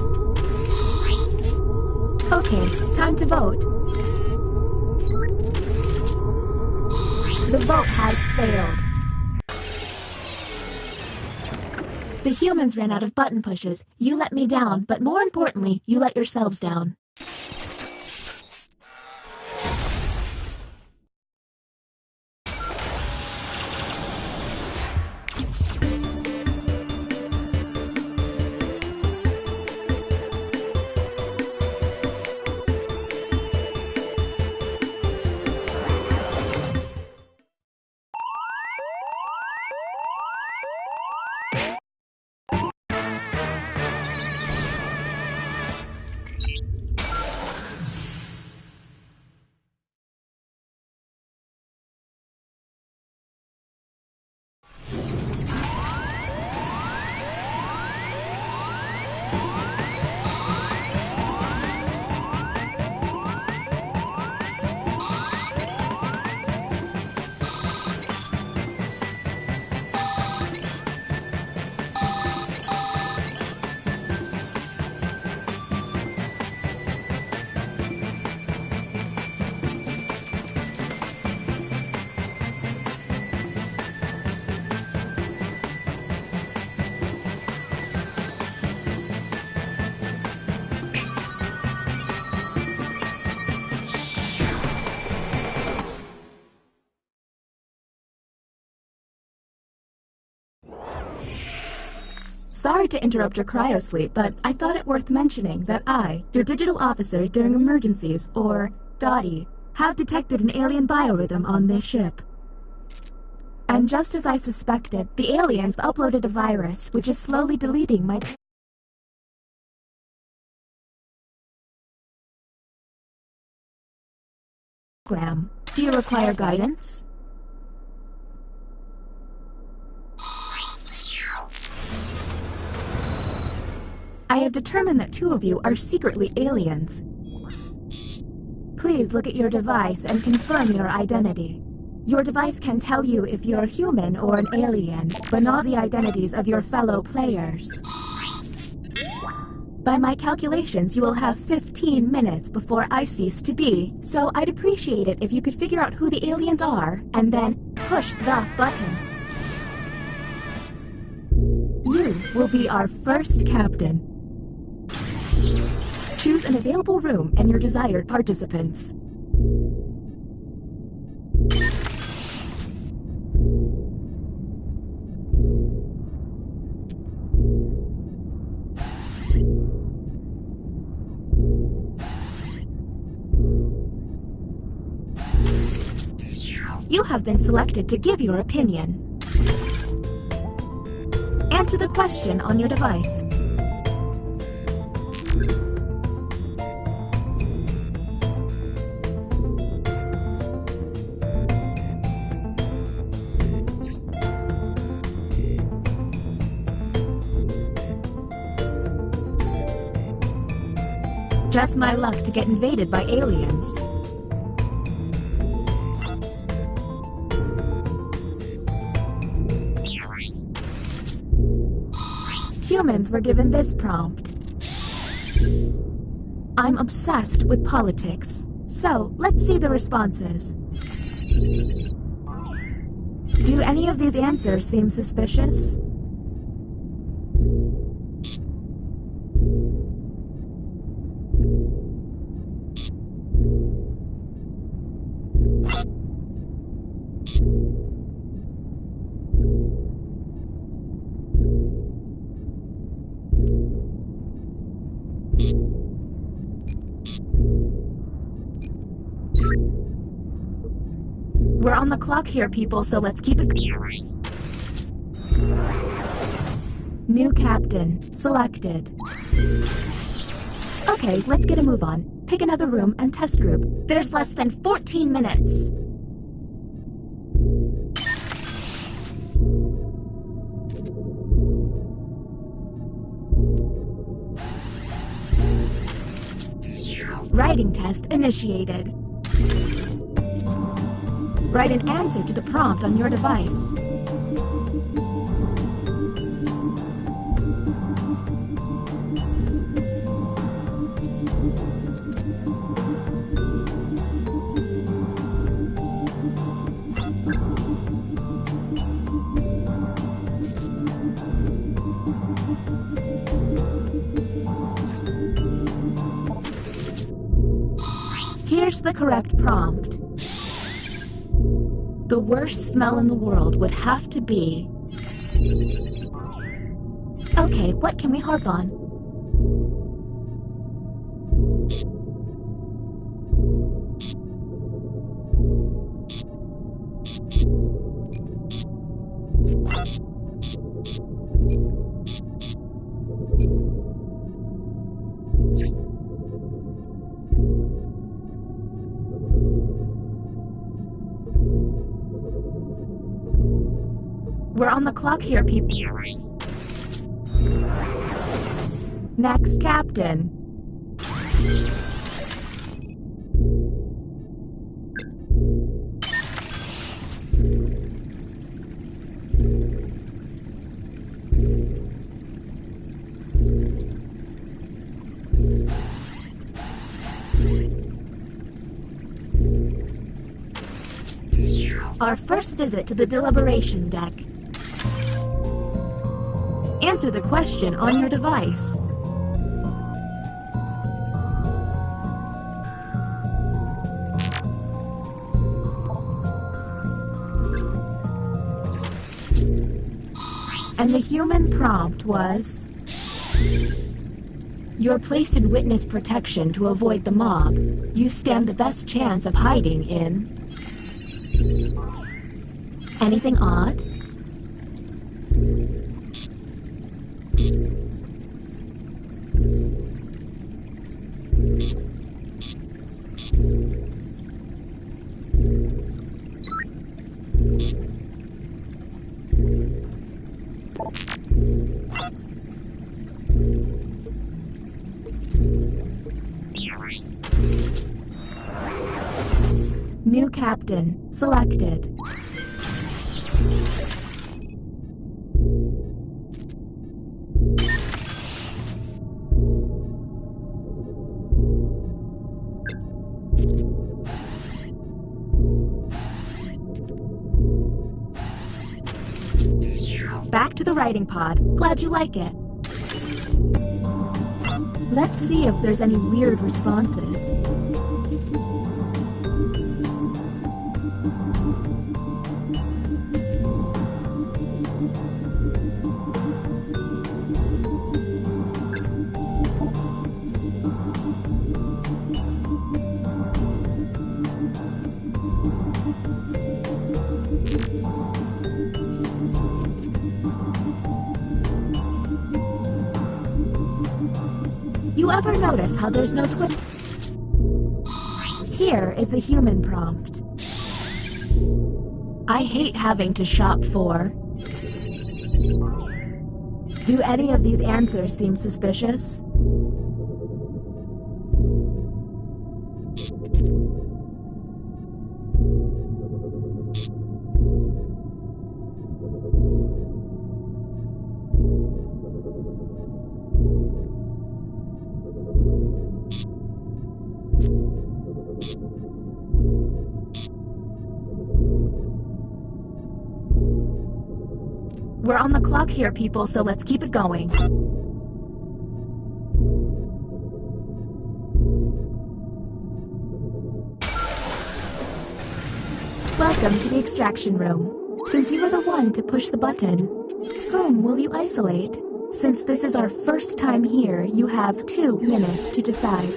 Okay, time to vote. The vote has failed. The humans ran out of button pushes. You let me down, but more importantly, you let yourselves down. Sorry to interrupt your cryosleep, but I thought it worth mentioning that I, your digital officer during emergencies, or Dottie, have detected an alien biorhythm on this ship. And just as I suspected, the aliens uploaded a virus which is slowly deleting my program. Do you require guidance? I have determined that 2 of you are secretly aliens. Please look at your device and confirm your identity. Your device can tell you if you're human or an alien, but not the identities of your fellow players. By my calculations, you will have 15 minutes before I cease to be, so I'd appreciate it if you could figure out who the aliens are, and then push the button. You will be our first captain. Choose an available room and your desired participants. You have been selected to give your opinion. Answer the question on your device. Just my luck to get invaded by aliens. Humans were given this prompt. I'm obsessed with politics. So, let's see the responses. Do any of these answers seem suspicious? We're on the clock here, people, so let's keep it. New captain selected. Okay, let's get a move on. Pick another room and test group. There's less than 14 minutes. Writing test initiated. Write an answer to the prompt on your device. Here's the correct prompt. The worst smell in the world would have to be... Okay, what can we harp on? We're on the clock here, people. Next, Captain. Our first visit to the deliberation deck. Answer the question on your device. And the human prompt was... You're placed in witness protection to avoid the mob. You stand the best chance of hiding in... Anything odd? New captain selected. Back to the writing pod. Glad you like it. Let's see if there's any weird responses. You ever notice how there's no twist? Here is the human prompt. I hate having to shop for... Do any of these answers seem suspicious? We're on the clock here, people, so let's keep it going. Welcome to the extraction room. Since you were the one to push the button, whom will you isolate? Since this is our first time here, you have 2 minutes to decide.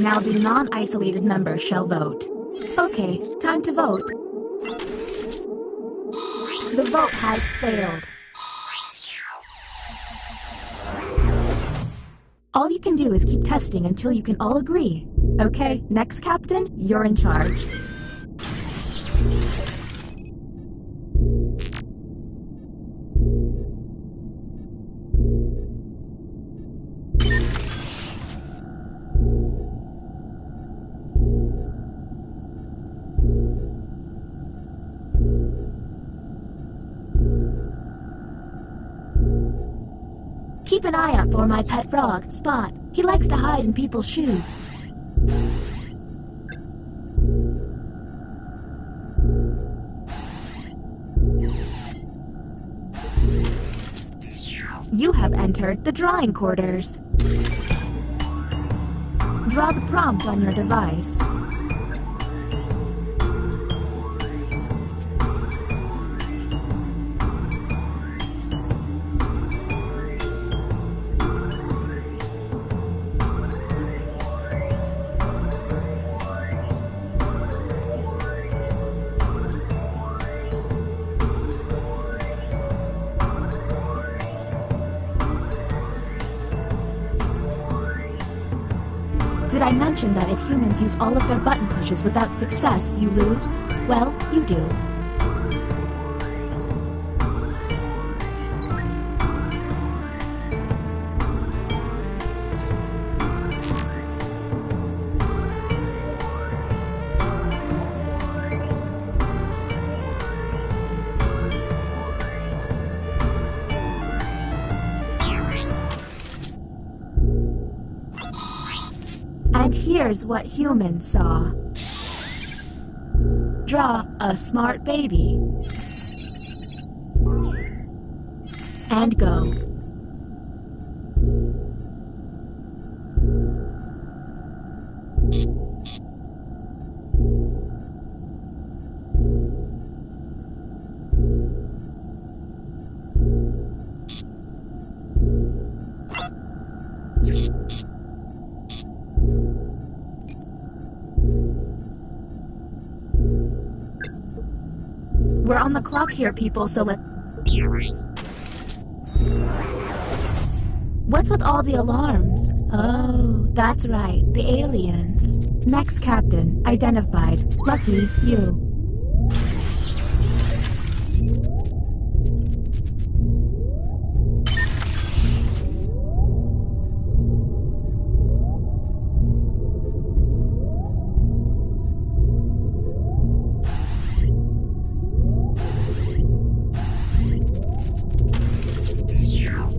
Now the non-isolated members shall vote. Okay, time to vote. The vote has failed. All you can do is keep testing until you can all agree. Okay, next captain, you're in charge. Keep an eye out for my pet frog, Spot. He likes to hide in people's shoes. You have entered the drawing quarters. Draw the prompt on your device. Did I mention that if humans use all of their button pushes without success, you lose? Well, you do. And here's what humans saw. Draw a smart baby. And go. We're on the clock here, people, so let's... What's with all the alarms? Oh, that's right, the aliens. Next captain, identified. Lucky, you.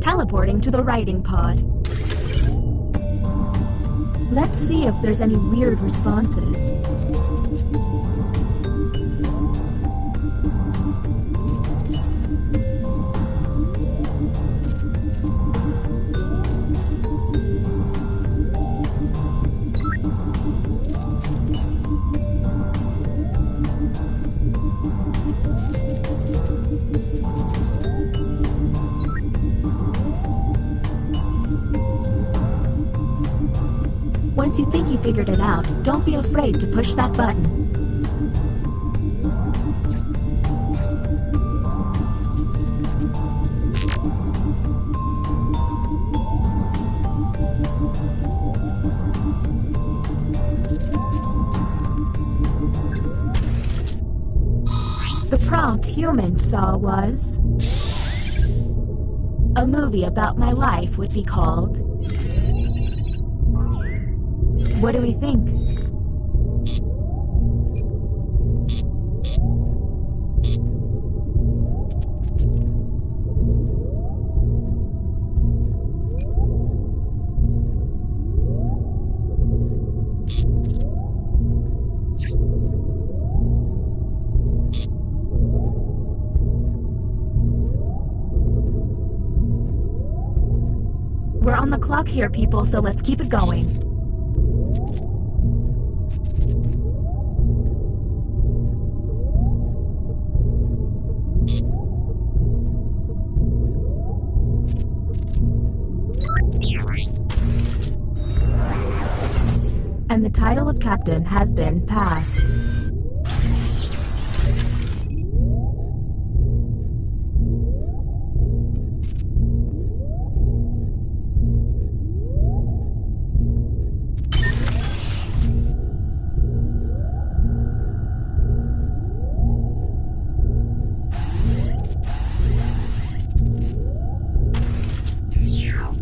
Teleporting to the writing pod. Let's see if there's any weird responses. Once you think you figured it out, don't be afraid to push that button. The prompt humans saw was... a movie about my life would be called... What do we think? We're on the clock here, people, so let's keep it going. and the title of captain has been passed.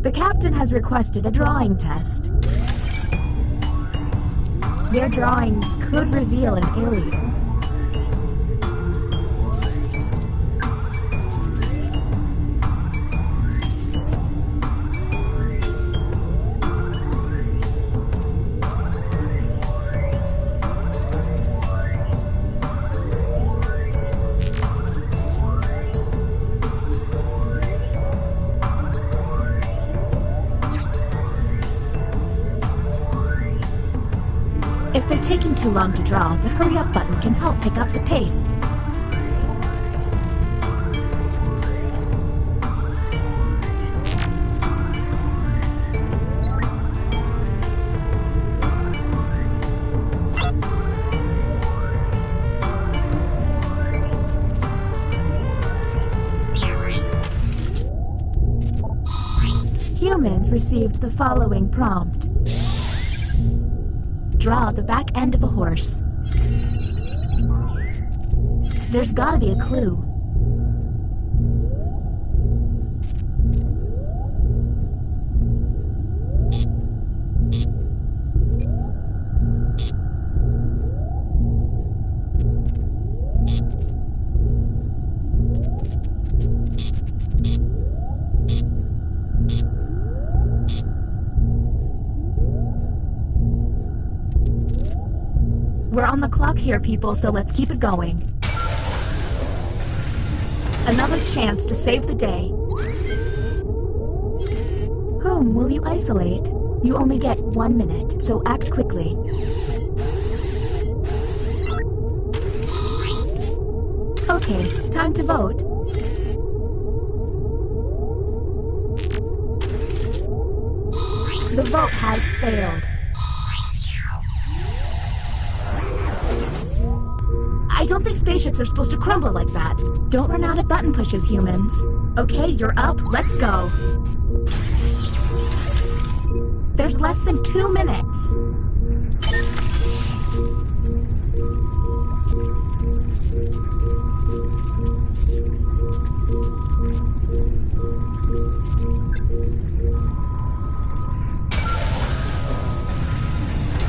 The captain has requested a drawing test. Their drawings could reveal an alien. If they're taking too long to draw, the hurry up button can help pick up the pace. Humans received the following prompt. Draw the back end of a horse. There's gotta be a clue. We're on the clock here, people, so let's keep it going. Another chance to save the day. Whom will you isolate? You only get 1 minute, so act quickly. Okay, time to vote. The vote has failed. I don't think spaceships are supposed to crumble like that. Don't run out of button pushes, humans. Okay, you're up. Let's go. There's less than 2 minutes.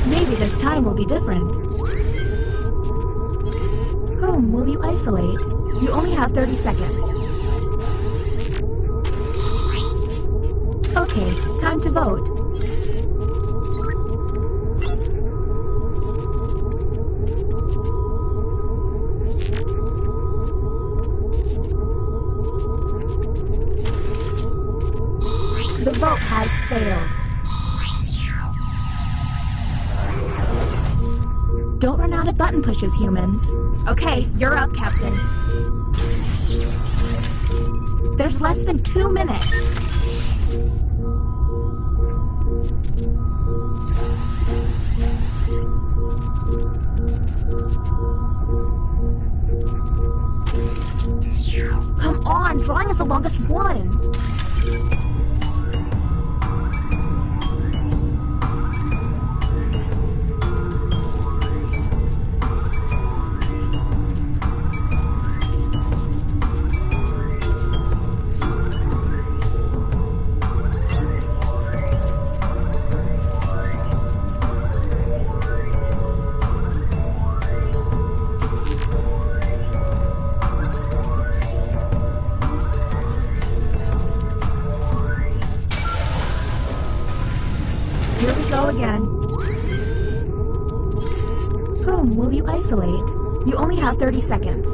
Maybe this time will be different. Whom will you isolate? You only have 30 seconds. Okay, time to vote. The vote has failed. Don't run out of button pushes, humans. Okay, you're up, Captain. There's less than 2 minutes. Come on, drawing is the longest one. Here we go again. Whom will you isolate? You only have 30 seconds.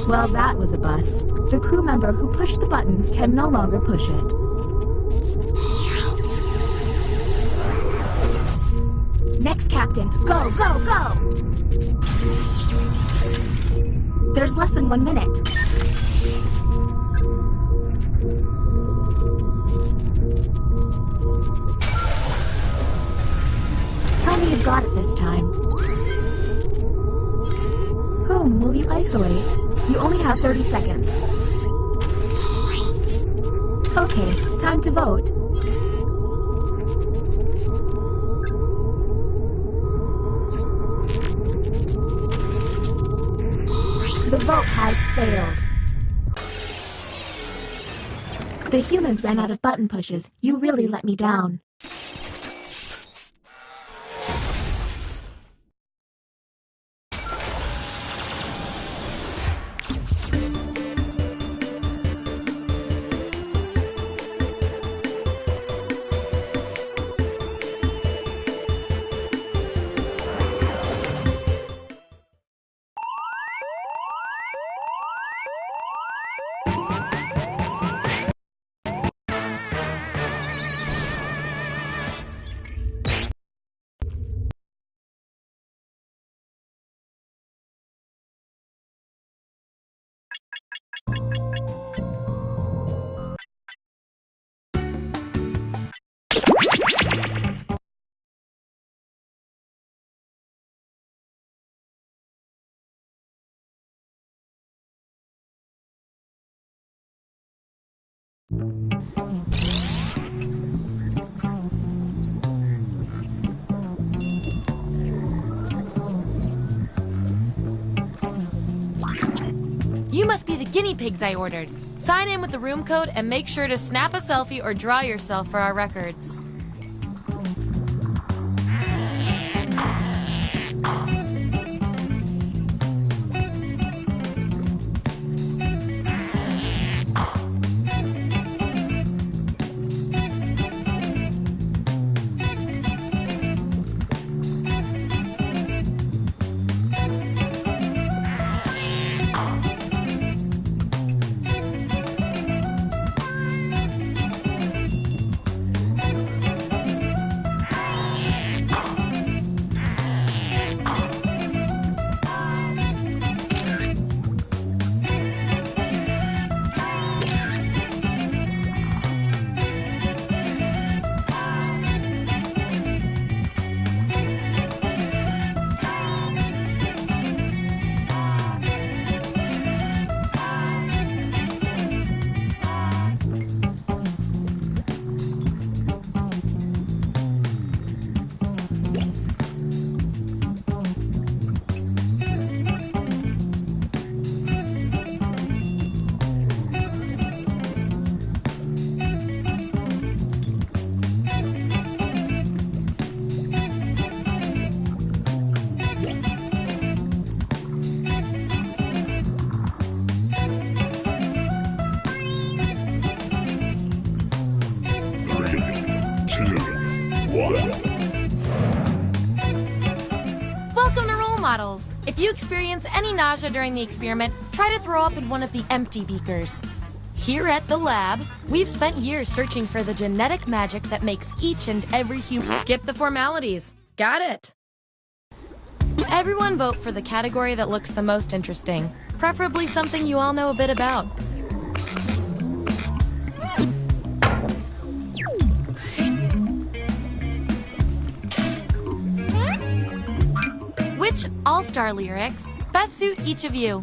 Well, that was a bust. The crew member who pushed the button can no longer push it. Next, Captain. Go, go, go! There's less than 1 minute. Tell me you've got it this time. Whom will you isolate? You only have 30 seconds. Okay, time to vote. The vote has failed. The humans ran out of button pushes. You really let me down. You must be the guinea pigs I ordered. Sign in with the room code and make sure to snap a selfie or draw yourself for our records. Welcome to Role Models. If you experience any nausea during the experiment, try to throw up in one of the empty beakers. Here at the lab, we've spent years searching for the genetic magic that makes each and every human... Skip the formalities. Got it. Everyone vote for the category that looks the most interesting, preferably something you all know a bit about. Which all-star lyrics best suit each of you?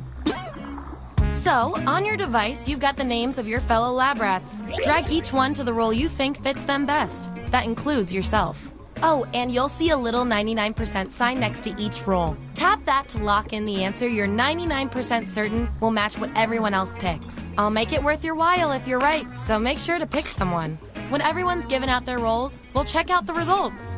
So, on your device, you've got the names of your fellow lab rats. Drag each one to the role you think fits them best. That includes yourself. Oh, and you'll see a little 99% sign next to each role. Tap that to lock in the answer you're 99% certain will match what everyone else picks. I'll make it worth your while if you're right, so make sure to pick someone. When everyone's given out their roles, we'll check out the results.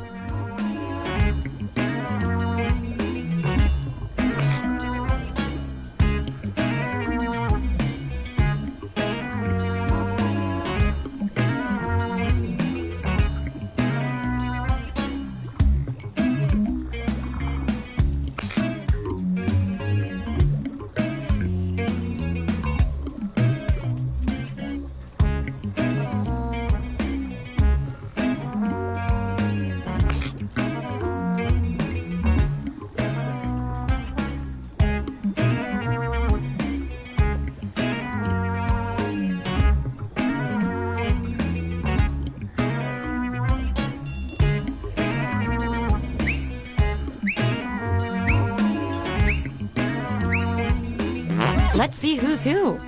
Let's see who's who.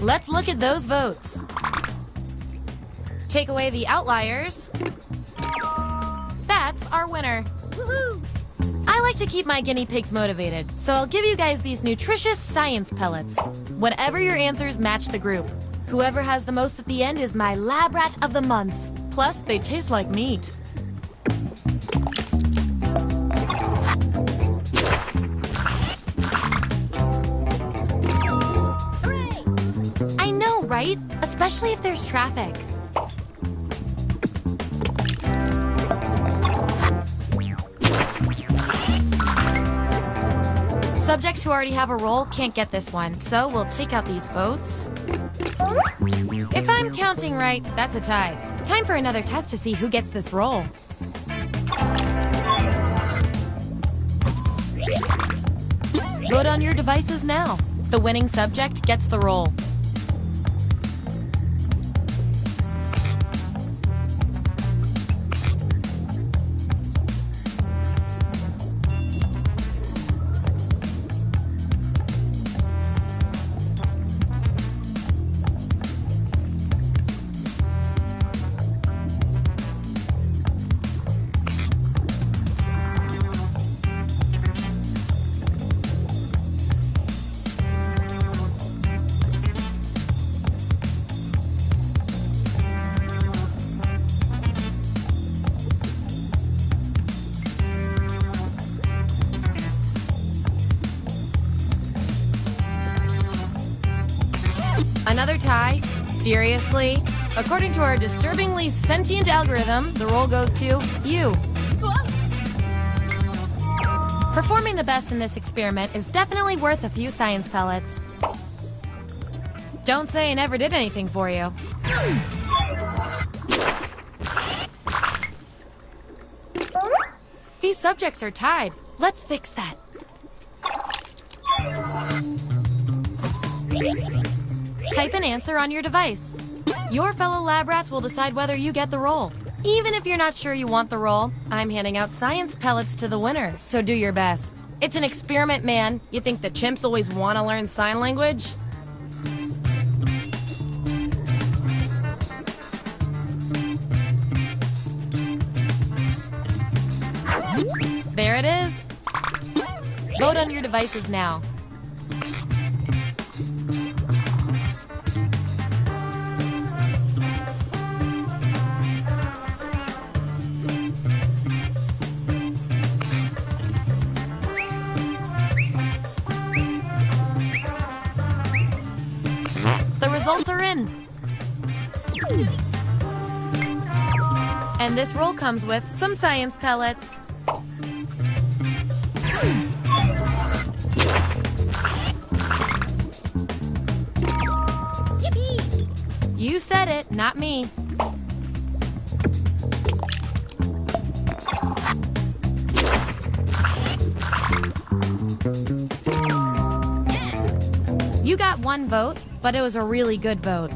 Let's look at those votes. Take away the outliers. That's our winner. Woohoo! I like to keep my guinea pigs motivated, so I'll give you guys these nutritious science pellets. Whatever your answers, match the group. Whoever has the most at the end is my lab rat of the month. Plus, they taste like meat. Hooray! I know, right? Especially if there's traffic. Subjects who already have a role can't get this one, so we'll take out these votes. If I'm counting right, that's a tie. Time for another test to see who gets this role. Vote on your devices now. The winning subject gets the role. Another tie? Seriously? According to our disturbingly sentient algorithm, the role goes to you. Performing the best in this experiment is definitely worth a few science pellets. Don't say I never did anything for you. These subjects are tied. Let's fix that. Type an answer on your device. Your fellow lab rats will decide whether you get the role. Even if you're not sure you want the role, I'm handing out science pellets to the winner, so do your best. It's an experiment, man. You think the chimps always want to learn sign language? There it is. Vote on your devices now. The results are in. And this roll comes with some science pellets. Yippee! You said it, not me. You got one vote, but it was a really good vote.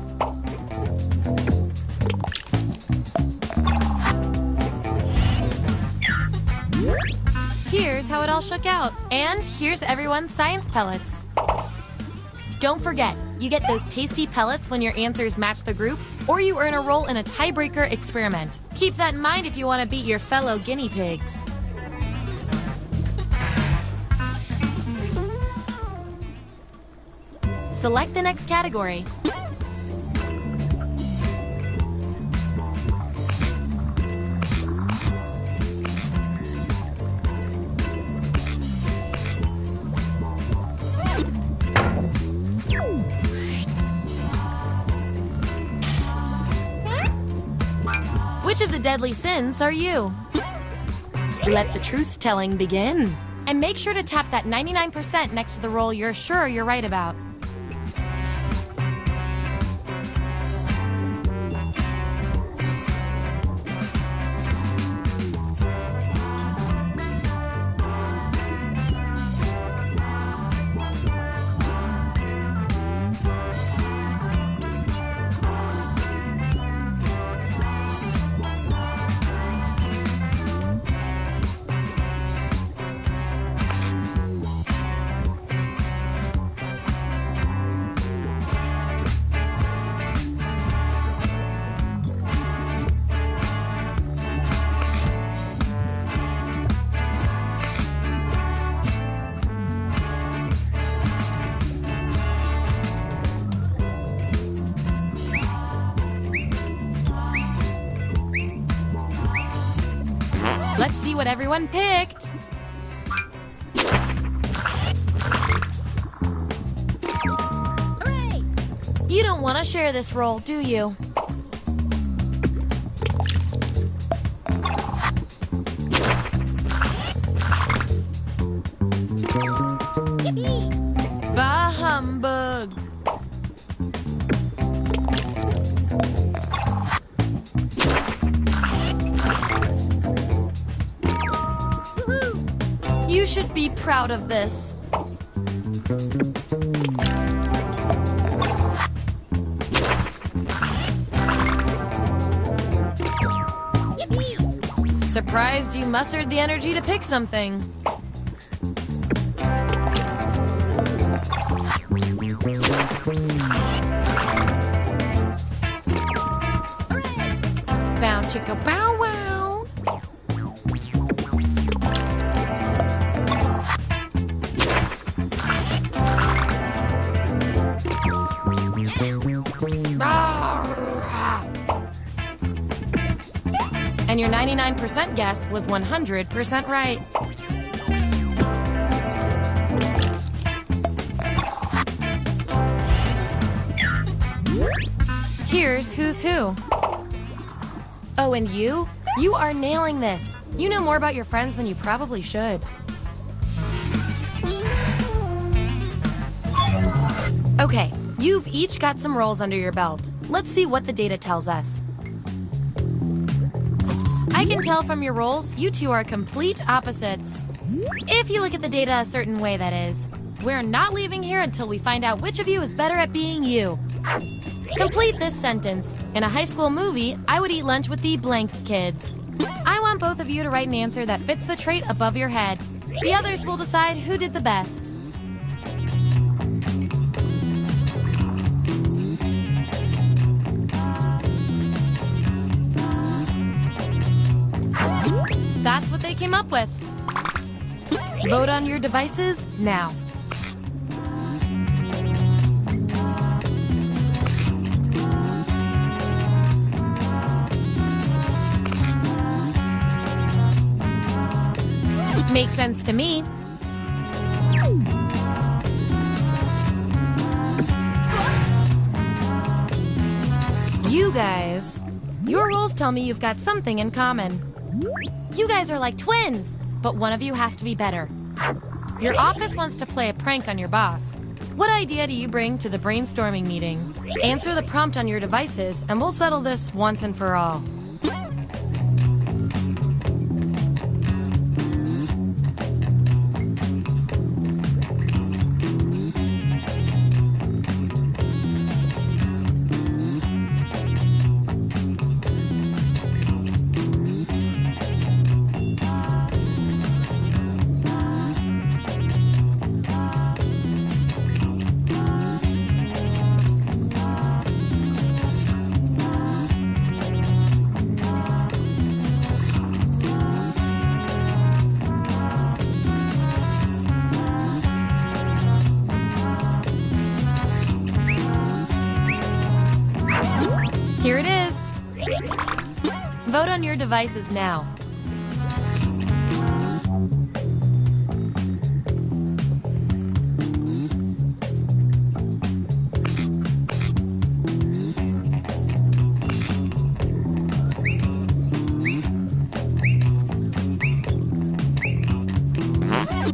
Here's how it all shook out. And here's everyone's science pellets. Don't forget, you get those tasty pellets when your answers match the group, or you earn a role in a tiebreaker experiment. Keep that in mind if you want to beat your fellow guinea pigs. Select the next category. Which of the deadly sins are you? Let the truth-telling begin. And make sure to tap that 99% next to the role you're sure you're right about. what everyone picked. Hooray! You don't want to share this roll, do you? Yippee! Bah humbug! You should be proud of this. Yippee! Surprised you mustered the energy to pick something. Bow chicka bow wow. And your 99% guess was 100% right. Here's who's who. Oh, and you? You are nailing this. You know more about your friends than you probably should. Okay, you've each got some rolls under your belt. Let's see what the data tells us. I can tell from your rolls, you two are complete opposites. If you look at the data a certain way, that is. We're not leaving here until we find out which of you is better at being you. Complete this sentence. In a high school movie, I would eat lunch with the blank kids. I want both of you to write an answer that fits the trait above your head. The others will decide who did the best. That's what they came up with. Vote on your devices now. Makes sense to me. You guys, your roles tell me you've got something in common. You guys are like twins, but one of you has to be better. Your office wants to play a prank on your boss. What idea do you bring to the brainstorming meeting? Answer the prompt on your devices, and we'll settle this once and for all. Here it is. Vote on your devices now.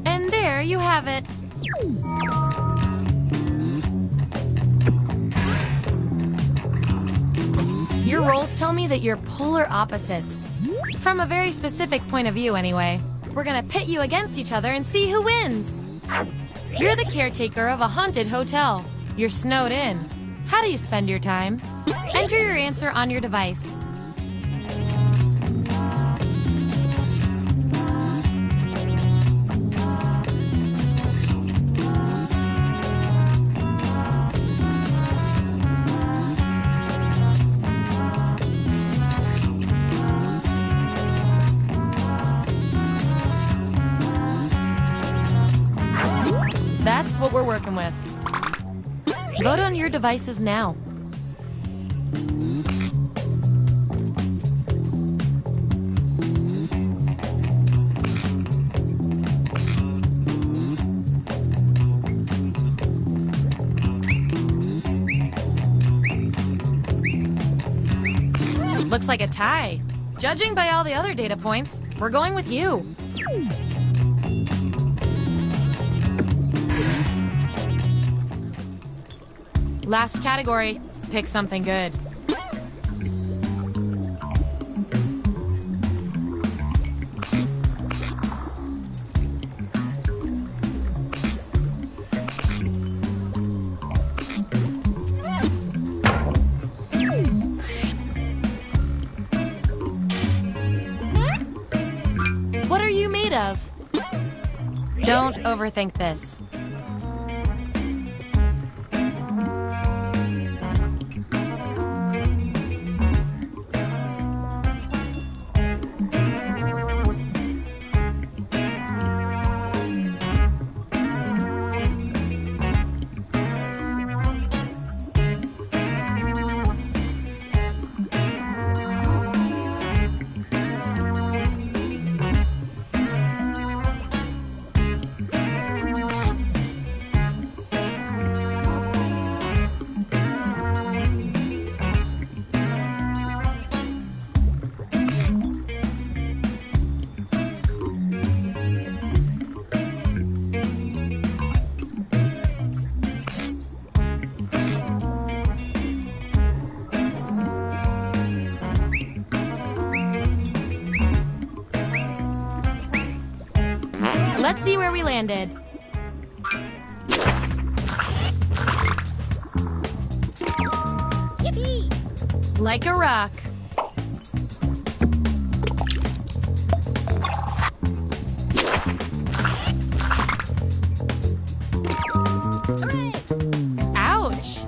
And there you have it. Your roles tell me that you're polar opposites. From a very specific point of view, anyway. We're gonna pit you against each other and see who wins. You're the caretaker of a haunted hotel. You're snowed in. How do you spend your time? Enter your answer on your device. That's what we're working with. Vote on your devices now. Looks like a tie. Judging by all the other data points, we're going with you. Last category. Pick something good. What are you made of? Don't overthink this. Let's see where we landed. Yippee! Like a rock. Hooray! Ouch!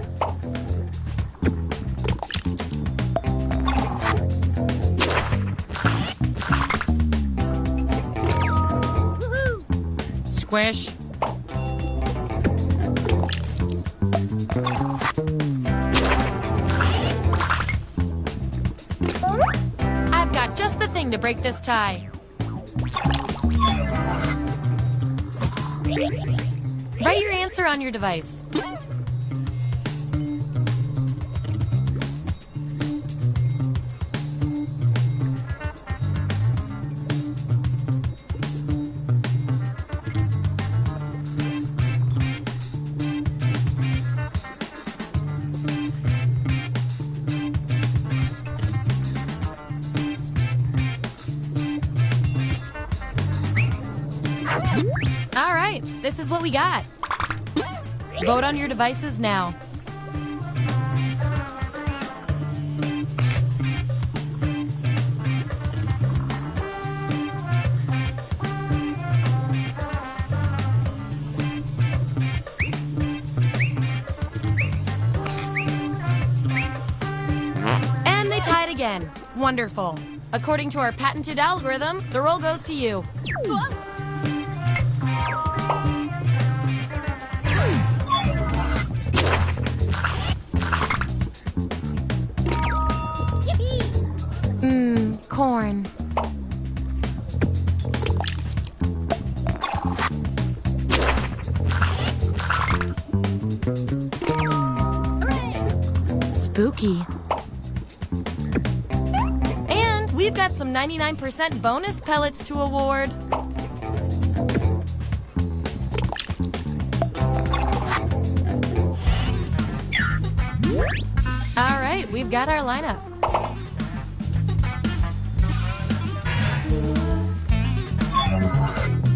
Squish. I've got just the thing to break this tie. Write your answer on your device. All right, this is what we got. Vote on your devices now. And they tied again. Wonderful. According to our patented algorithm, the roll goes to you. Corn. Hooray! Spooky. And we've got some 99% bonus pellets to award. All right, we've got our lineup.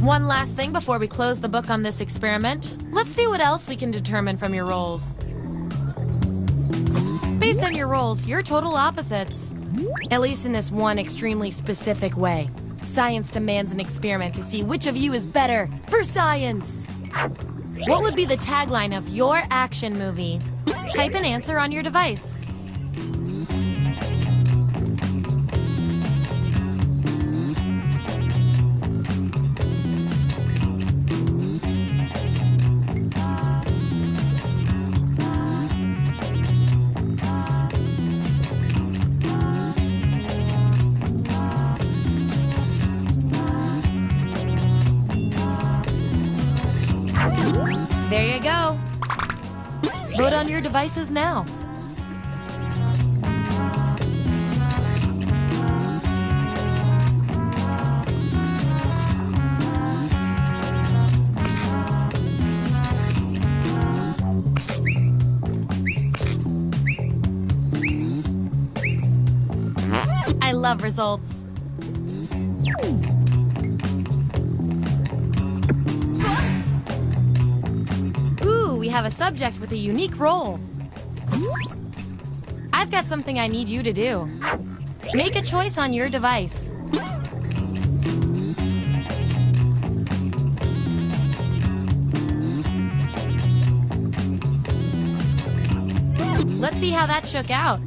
One last thing before we close the book on this experiment. Let's see what else we can determine from your rolls. Based on your rolls, you're total opposites. At least in this one extremely specific way. Science demands an experiment to see which of you is better for science. What would be the tagline of your action movie? Type an answer on your device. There you go. Vote on your devices now. love results. Ooh, we have a subject with a unique role. I've got something I need you to do. Make a choice on your device. Let's see how that shook out.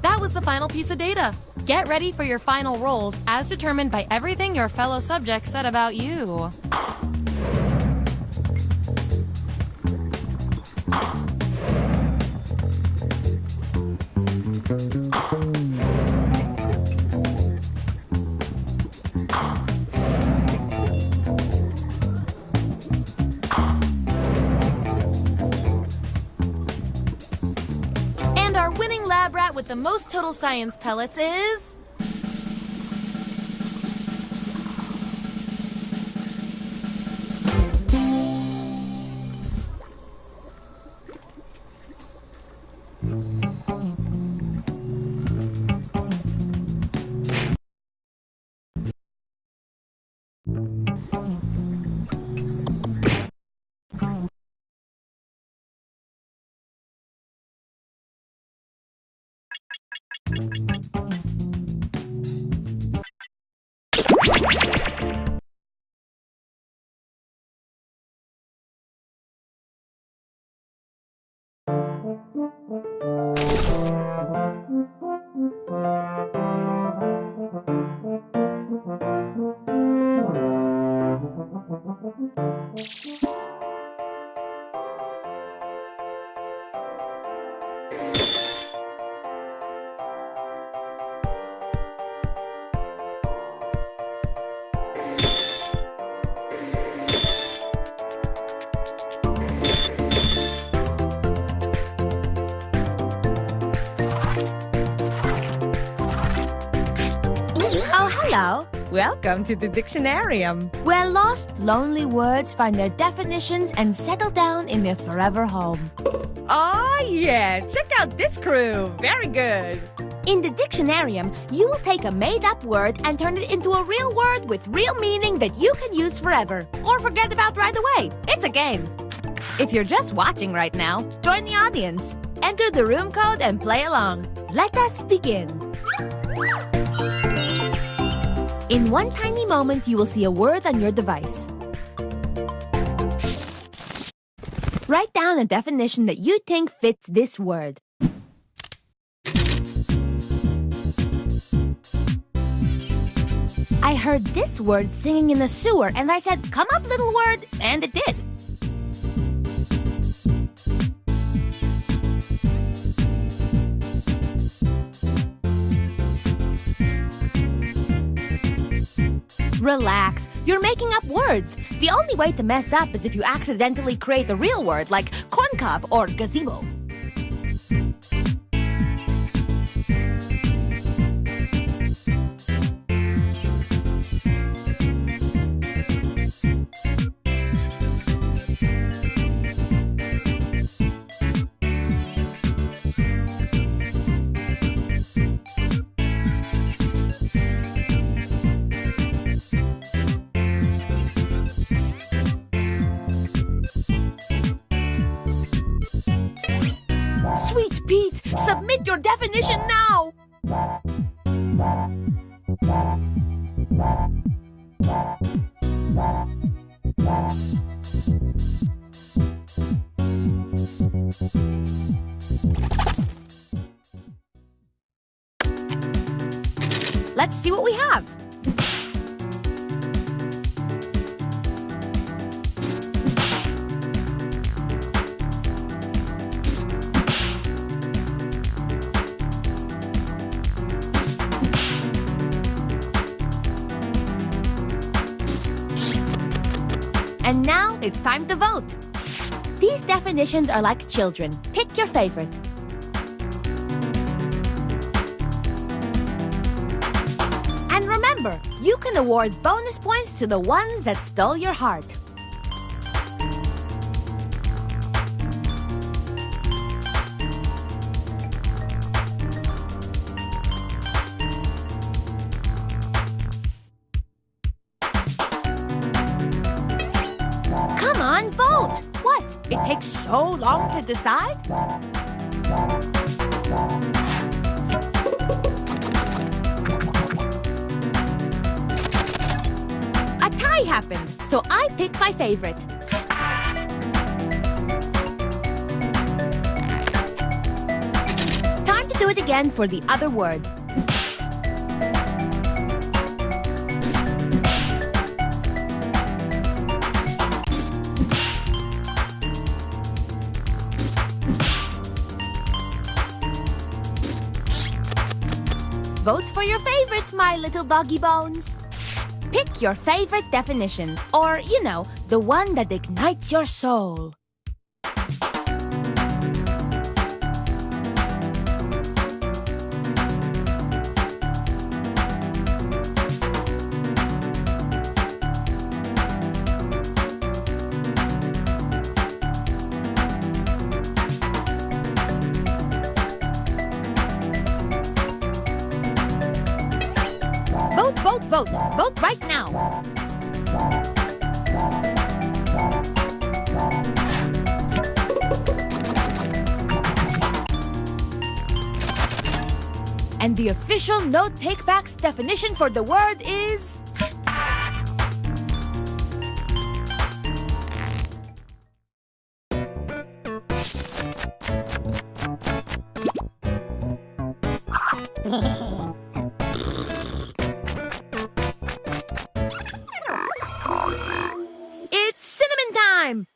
That was the final piece of data. Get ready for your final roles as determined by everything your fellow subjects said about you. And our winning lab rat with the most total science pellets is... Oh, hello. Welcome to the Dictionarium, where lost, lonely words find their definitions and settle down in their forever home. Oh, yeah. Check out this crew. Very good. In the Dictionarium, you will take a made-up word and turn it into a real word with real meaning that you can use forever, or forget about right away. It's a game. If you're just watching right now, join the audience. Enter the room code and play along. Let us begin. In one tiny moment, you will see a word on your device. Write down a definition that you think fits this word. I heard this word singing in the sewer, and I said, "Come up, little word," and it did. Relax. You're making up words. The only way to mess up is if you accidentally create a real word like corncob or gazebo. Sweet Pete, submit your definition now! Let's see what we have. And now it's time to vote. These definitions are like children. Pick your favorite. And remember, you can award bonus points to the ones that stole your heart. It takes so long to decide. A tie happened, so I picked my favorite. Time to do it again for the other word. Vote for your favorites, my little doggy bones. Pick your favorite definition, or, you know, the one that ignites your soul. Vote. Vote right now. And the official No Take-Backs definition for the word is...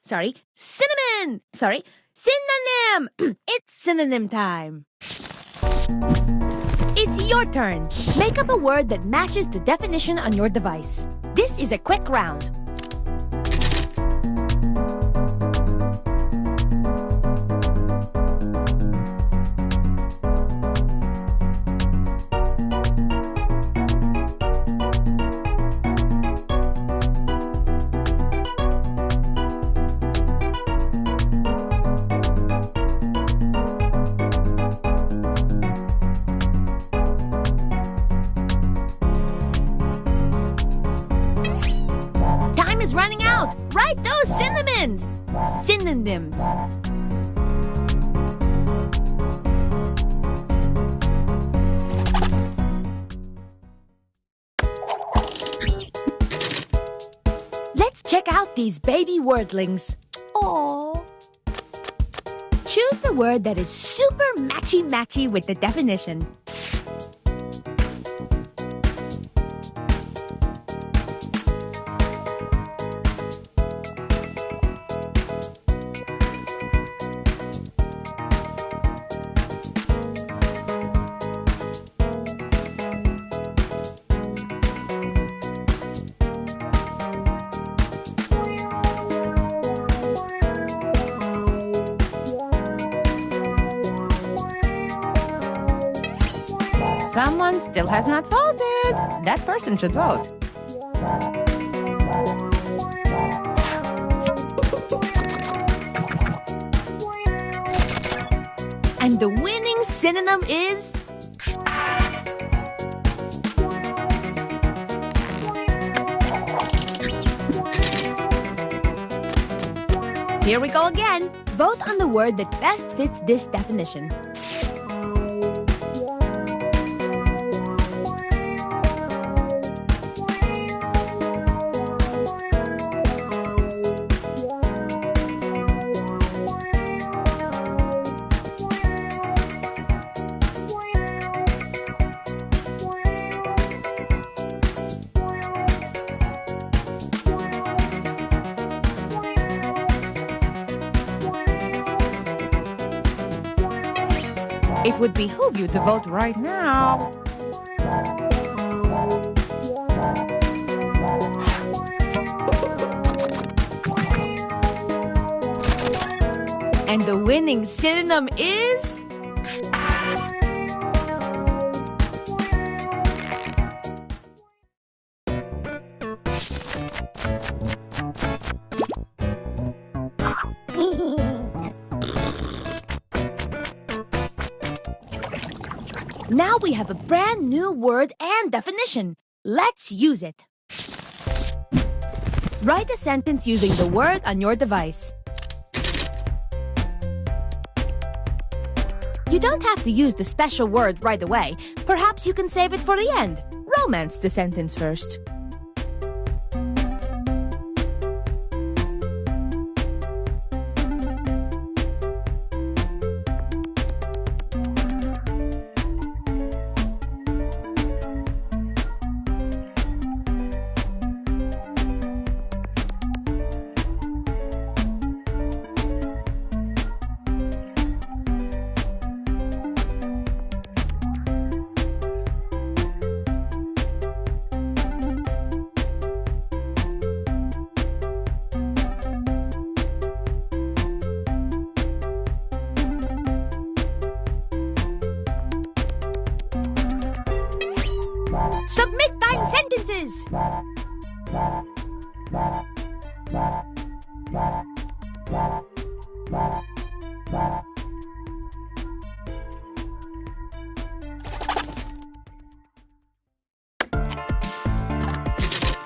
Sorry, cinnamon! Sorry, synonym! It's synonym time. It's your turn. Make up a word that matches the definition on your device. This is a quick round. Running out! Write those synonyms! Synonyms. Let's check out these baby wordlings. Aww. Choose the word that is super matchy-matchy with the definition. Someone still has not voted. That person should vote. And the winning synonym is... Here we go again. Vote on the word that best fits this definition. It would behoove you to vote right now. And the winning synonym is... Now we have a brand new word and definition. Let's use it. Write a sentence using the word on your device. You don't have to use the special word right away. Perhaps you can save it for the end. Romance the sentence first. Submit thine sentences!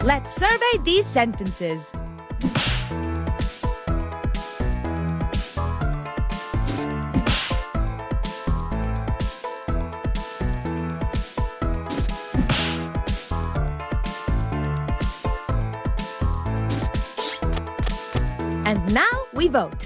Let's survey these sentences. And now we vote.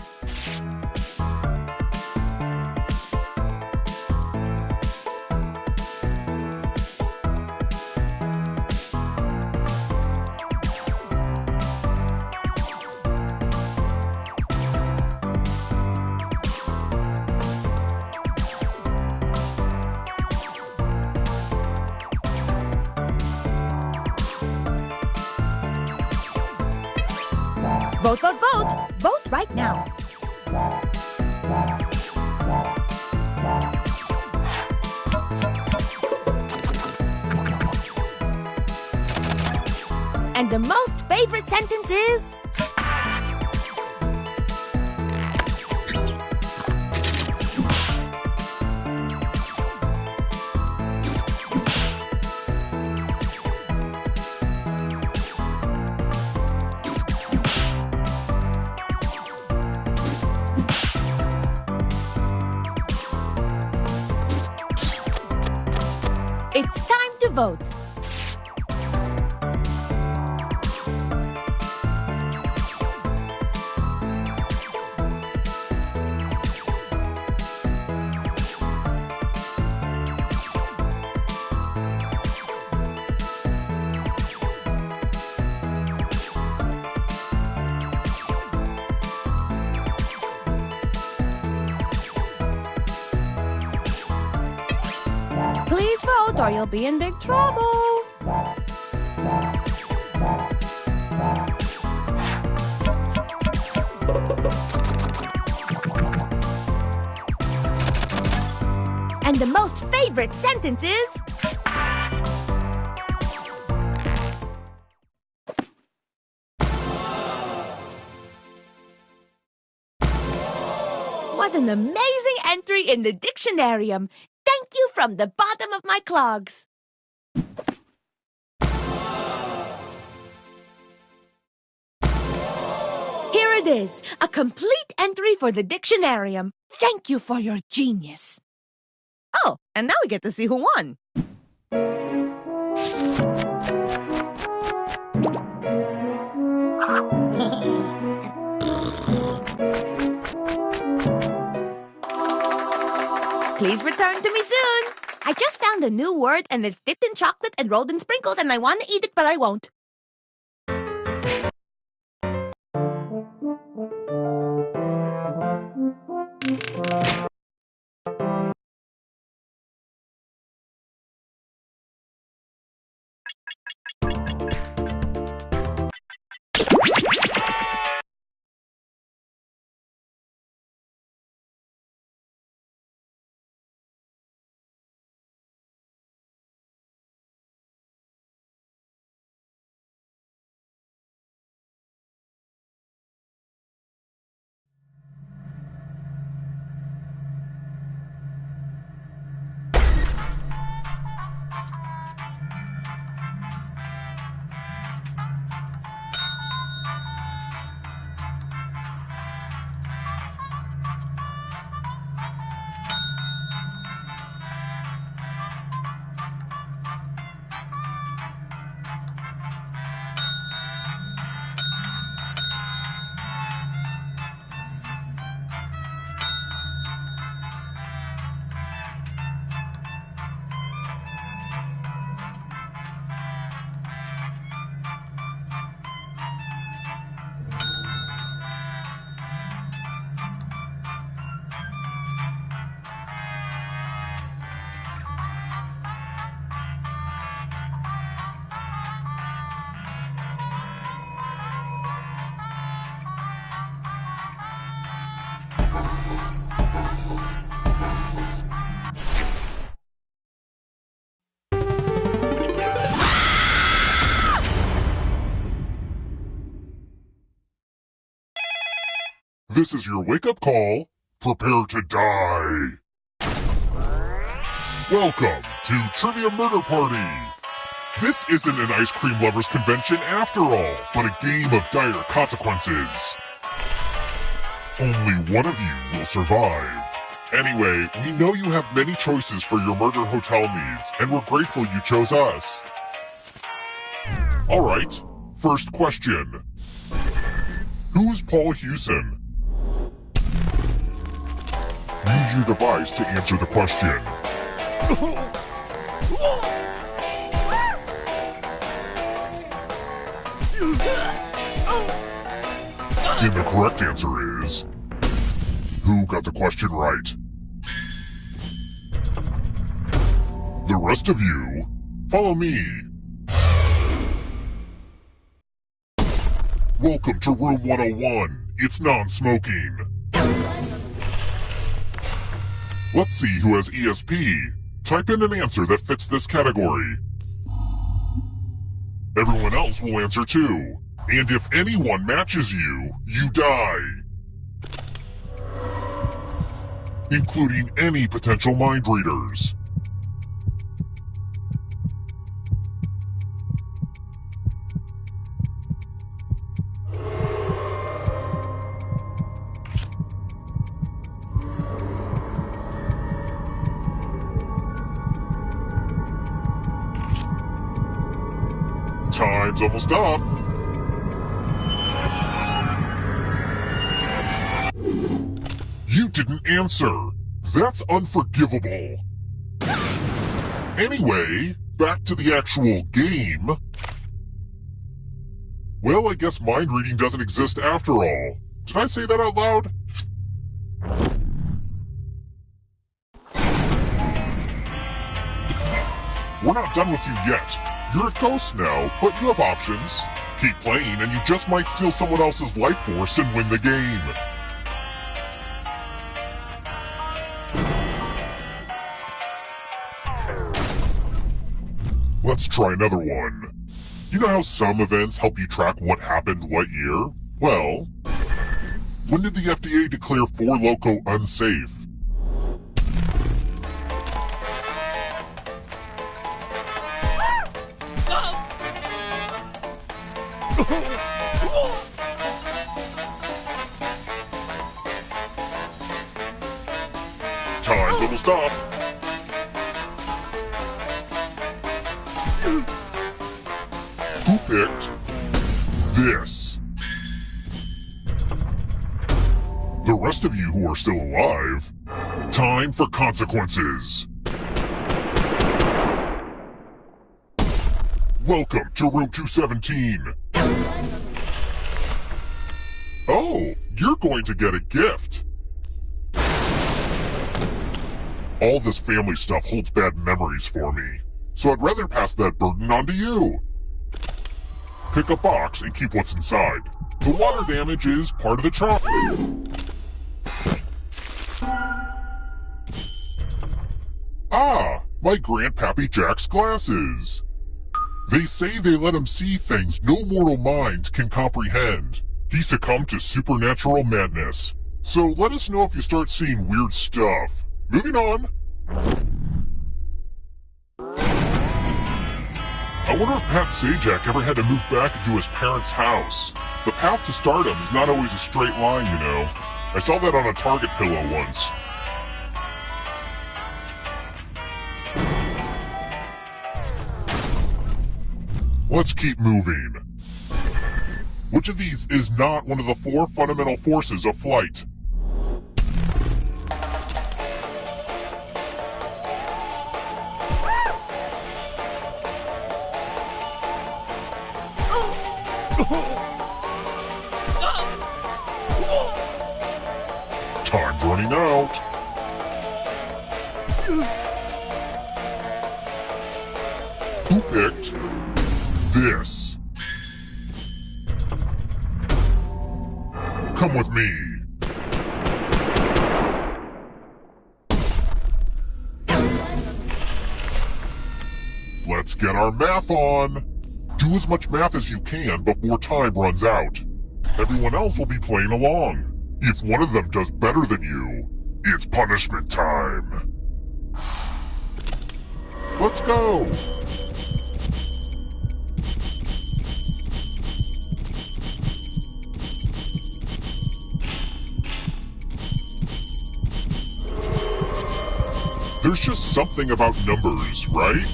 Vote, vote, vote! Vote right now. And the most favorite sentence is... It's time to vote. Please vote or you'll be in big trouble. And the most favorite sentence is... What an amazing entry in the Dictionarium! Thank you from the bottom of my clogs. Here it is, a complete entry for the Dictionarium. Thank you for your genius. Oh, and now we get to see who won. Please return to me soon. I just found a new word and it's dipped in chocolate and rolled in sprinkles and I want to eat it, but I won't. This is your wake-up call. Prepare to die. Welcome to Trivia Murder Party. This isn't an ice cream lovers convention after all, but a game of dire consequences. Only one of you will survive. Anyway, we know you have many choices for your murder hotel needs, and we're grateful you chose us. Alright, first question. Who is Paul Hewson? Use your device to answer the question. And the correct answer is... Who got the question right? The rest of you, follow me. Welcome to room 101. It's non-smoking. Let's see who has ESP. Type in an answer that fits this category. Everyone else will answer too. And if anyone matches you, you die. Including any potential mind readers. Time's almost up. You didn't answer. That's unforgivable. Anyway, back to the actual game. Well, I guess mind reading doesn't exist after all. Did I say that out loud? We're not done with you yet. You're a ghost now, but you have options. Keep playing and you just might steal someone else's life force and win the game. Let's try another one. You know how some events help you track what happened what year? Well, when did the FDA declare 4 Loko unsafe? Time's almost up. Who picked this? The rest of you who are still alive, time for consequences. Welcome to room 217. Oh, you're going to get a gift. All this family stuff holds bad memories for me, so I'd rather pass that burden on to you. Pick a box and keep what's inside. The water damage is part of the chocolate. Ah, my Grandpappy Jack's glasses. They say they let him see things no mortal mind can comprehend. He succumbed to supernatural madness. So let us know if you start seeing weird stuff. Moving on. I wonder if Pat Sajak ever had to move back into his parents' house. The path to stardom is not always a straight line, you know. I saw that on a Target pillow once. Let's keep moving. Which of these is not one of the 4 fundamental forces of flight? Time's running out. Who picked this? Come with me. Let's get our math on. Do as much math as you can before time runs out. Everyone else will be playing along. If one of them does better than you, it's punishment time. Let's go! There's just something about numbers, right?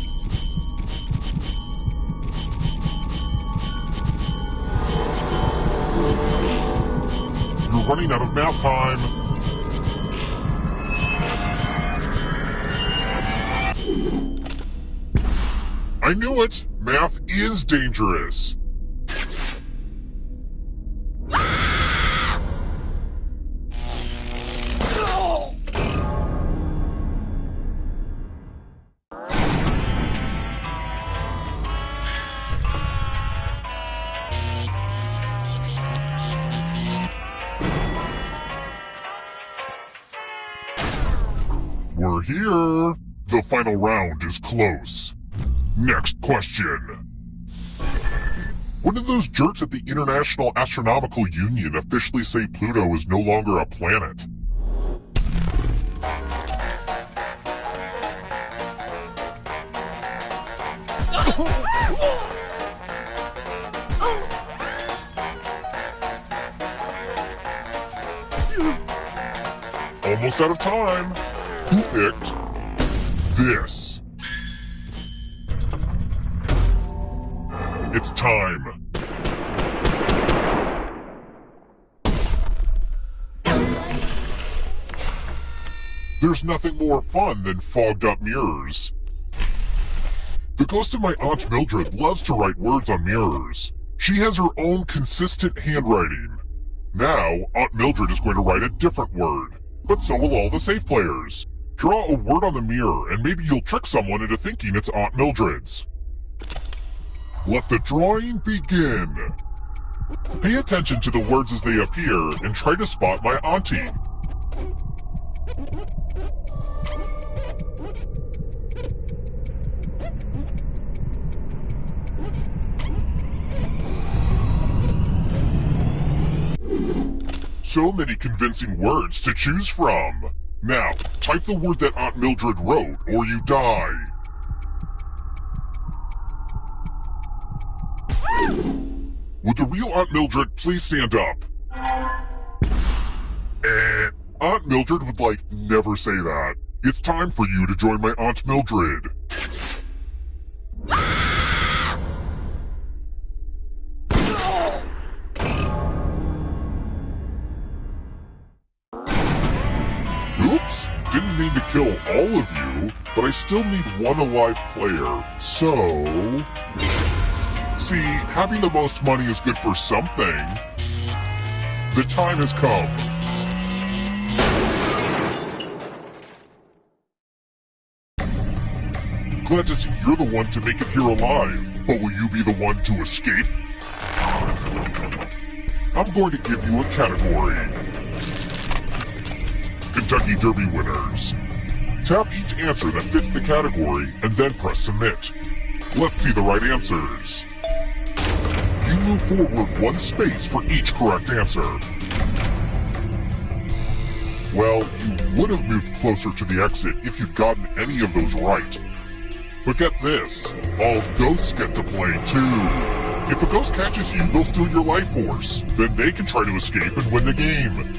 You're running out of math time. I knew it! Math is dangerous! We're here! The final round is close. Next question. When did those jerks at the International Astronomical Union officially say Pluto is no longer a planet? Almost out of time. Who picked this? It's time. There's nothing more fun than fogged up mirrors. The ghost of my Aunt Mildred loves to write words on mirrors. She has her own consistent handwriting. Now, Aunt Mildred is going to write a different word, but so will all the safe players. Draw a word on the mirror and maybe you'll trick someone into thinking it's Aunt Mildred's. Let the drawing begin. Pay attention to the words as they appear and try to spot my auntie. So many convincing words to choose from. Now, type the word that Aunt Mildred wrote or you die. Would the real Aunt Mildred please stand up? Aunt Mildred would never say that. It's time for you to join my Aunt Mildred. Oops, didn't mean to kill all of you, but I still need one alive player, so... See, having the most money is good for something. The time has come. Glad to see you're the one to make it here alive, but will you be the one to escape? I'm going to give you a category. Kentucky Derby winners. Tap each answer that fits the category and then press submit. Let's see the right answers. You move forward one space for each correct answer. Well, you would have moved closer to the exit if you'd gotten any of those right. But get this, all ghosts get to play too. If a ghost catches you, they'll steal your life force. Then they can try to escape and win the game.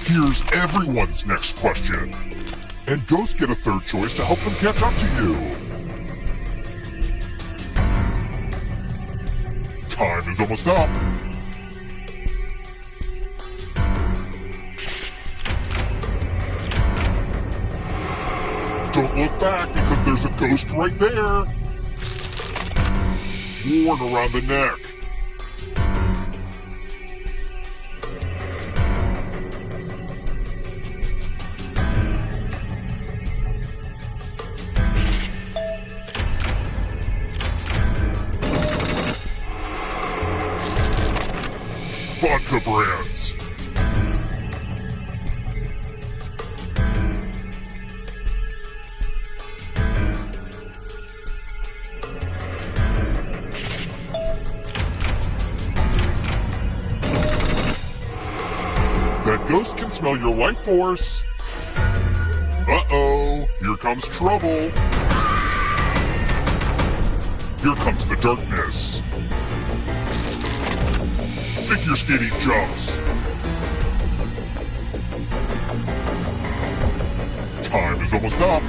Here's everyone's next question. And ghosts get a third choice to help them catch up to you. Time is almost up. Don't look back because there's a ghost right there. Worn around the neck. Vodka brands. ghost can smell your life force. Uh-oh, here comes trouble. Here comes the darkness. Figure skating jumps. Time is almost up.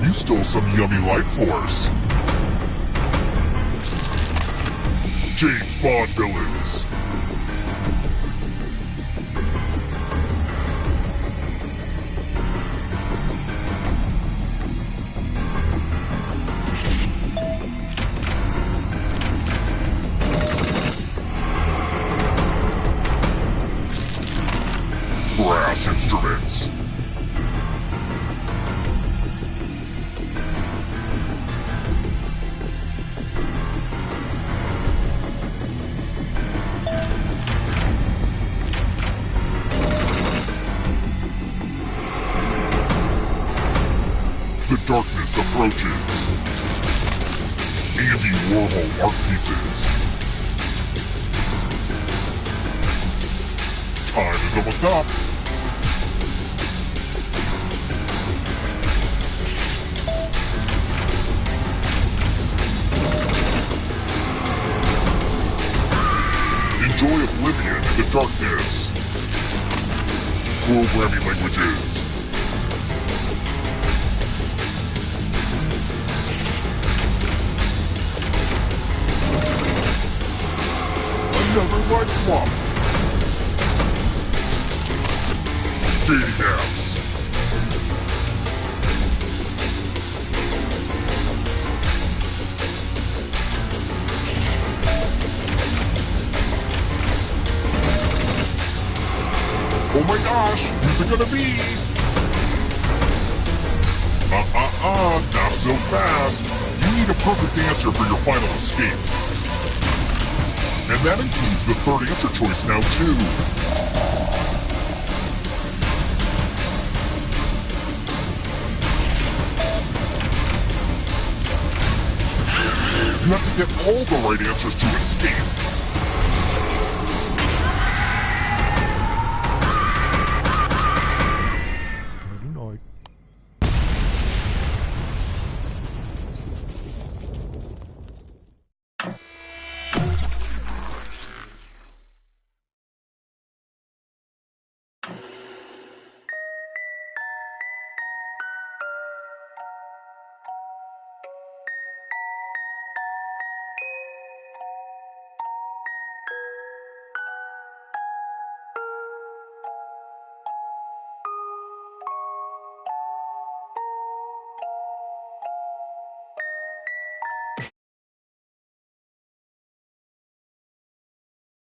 You stole some yummy life force. James Bond villains. Brass instruments. The darkness approaches. Andy Warhol art pieces. Time is almost up. Enjoy Oblivion in the darkness. Programming languages. Another life swap. Dating apps. Oh my gosh, who's it gonna be? Not so fast. You need a perfect answer for your final escape. And that includes the third answer choice now, too. You have to get all the right answers to escape.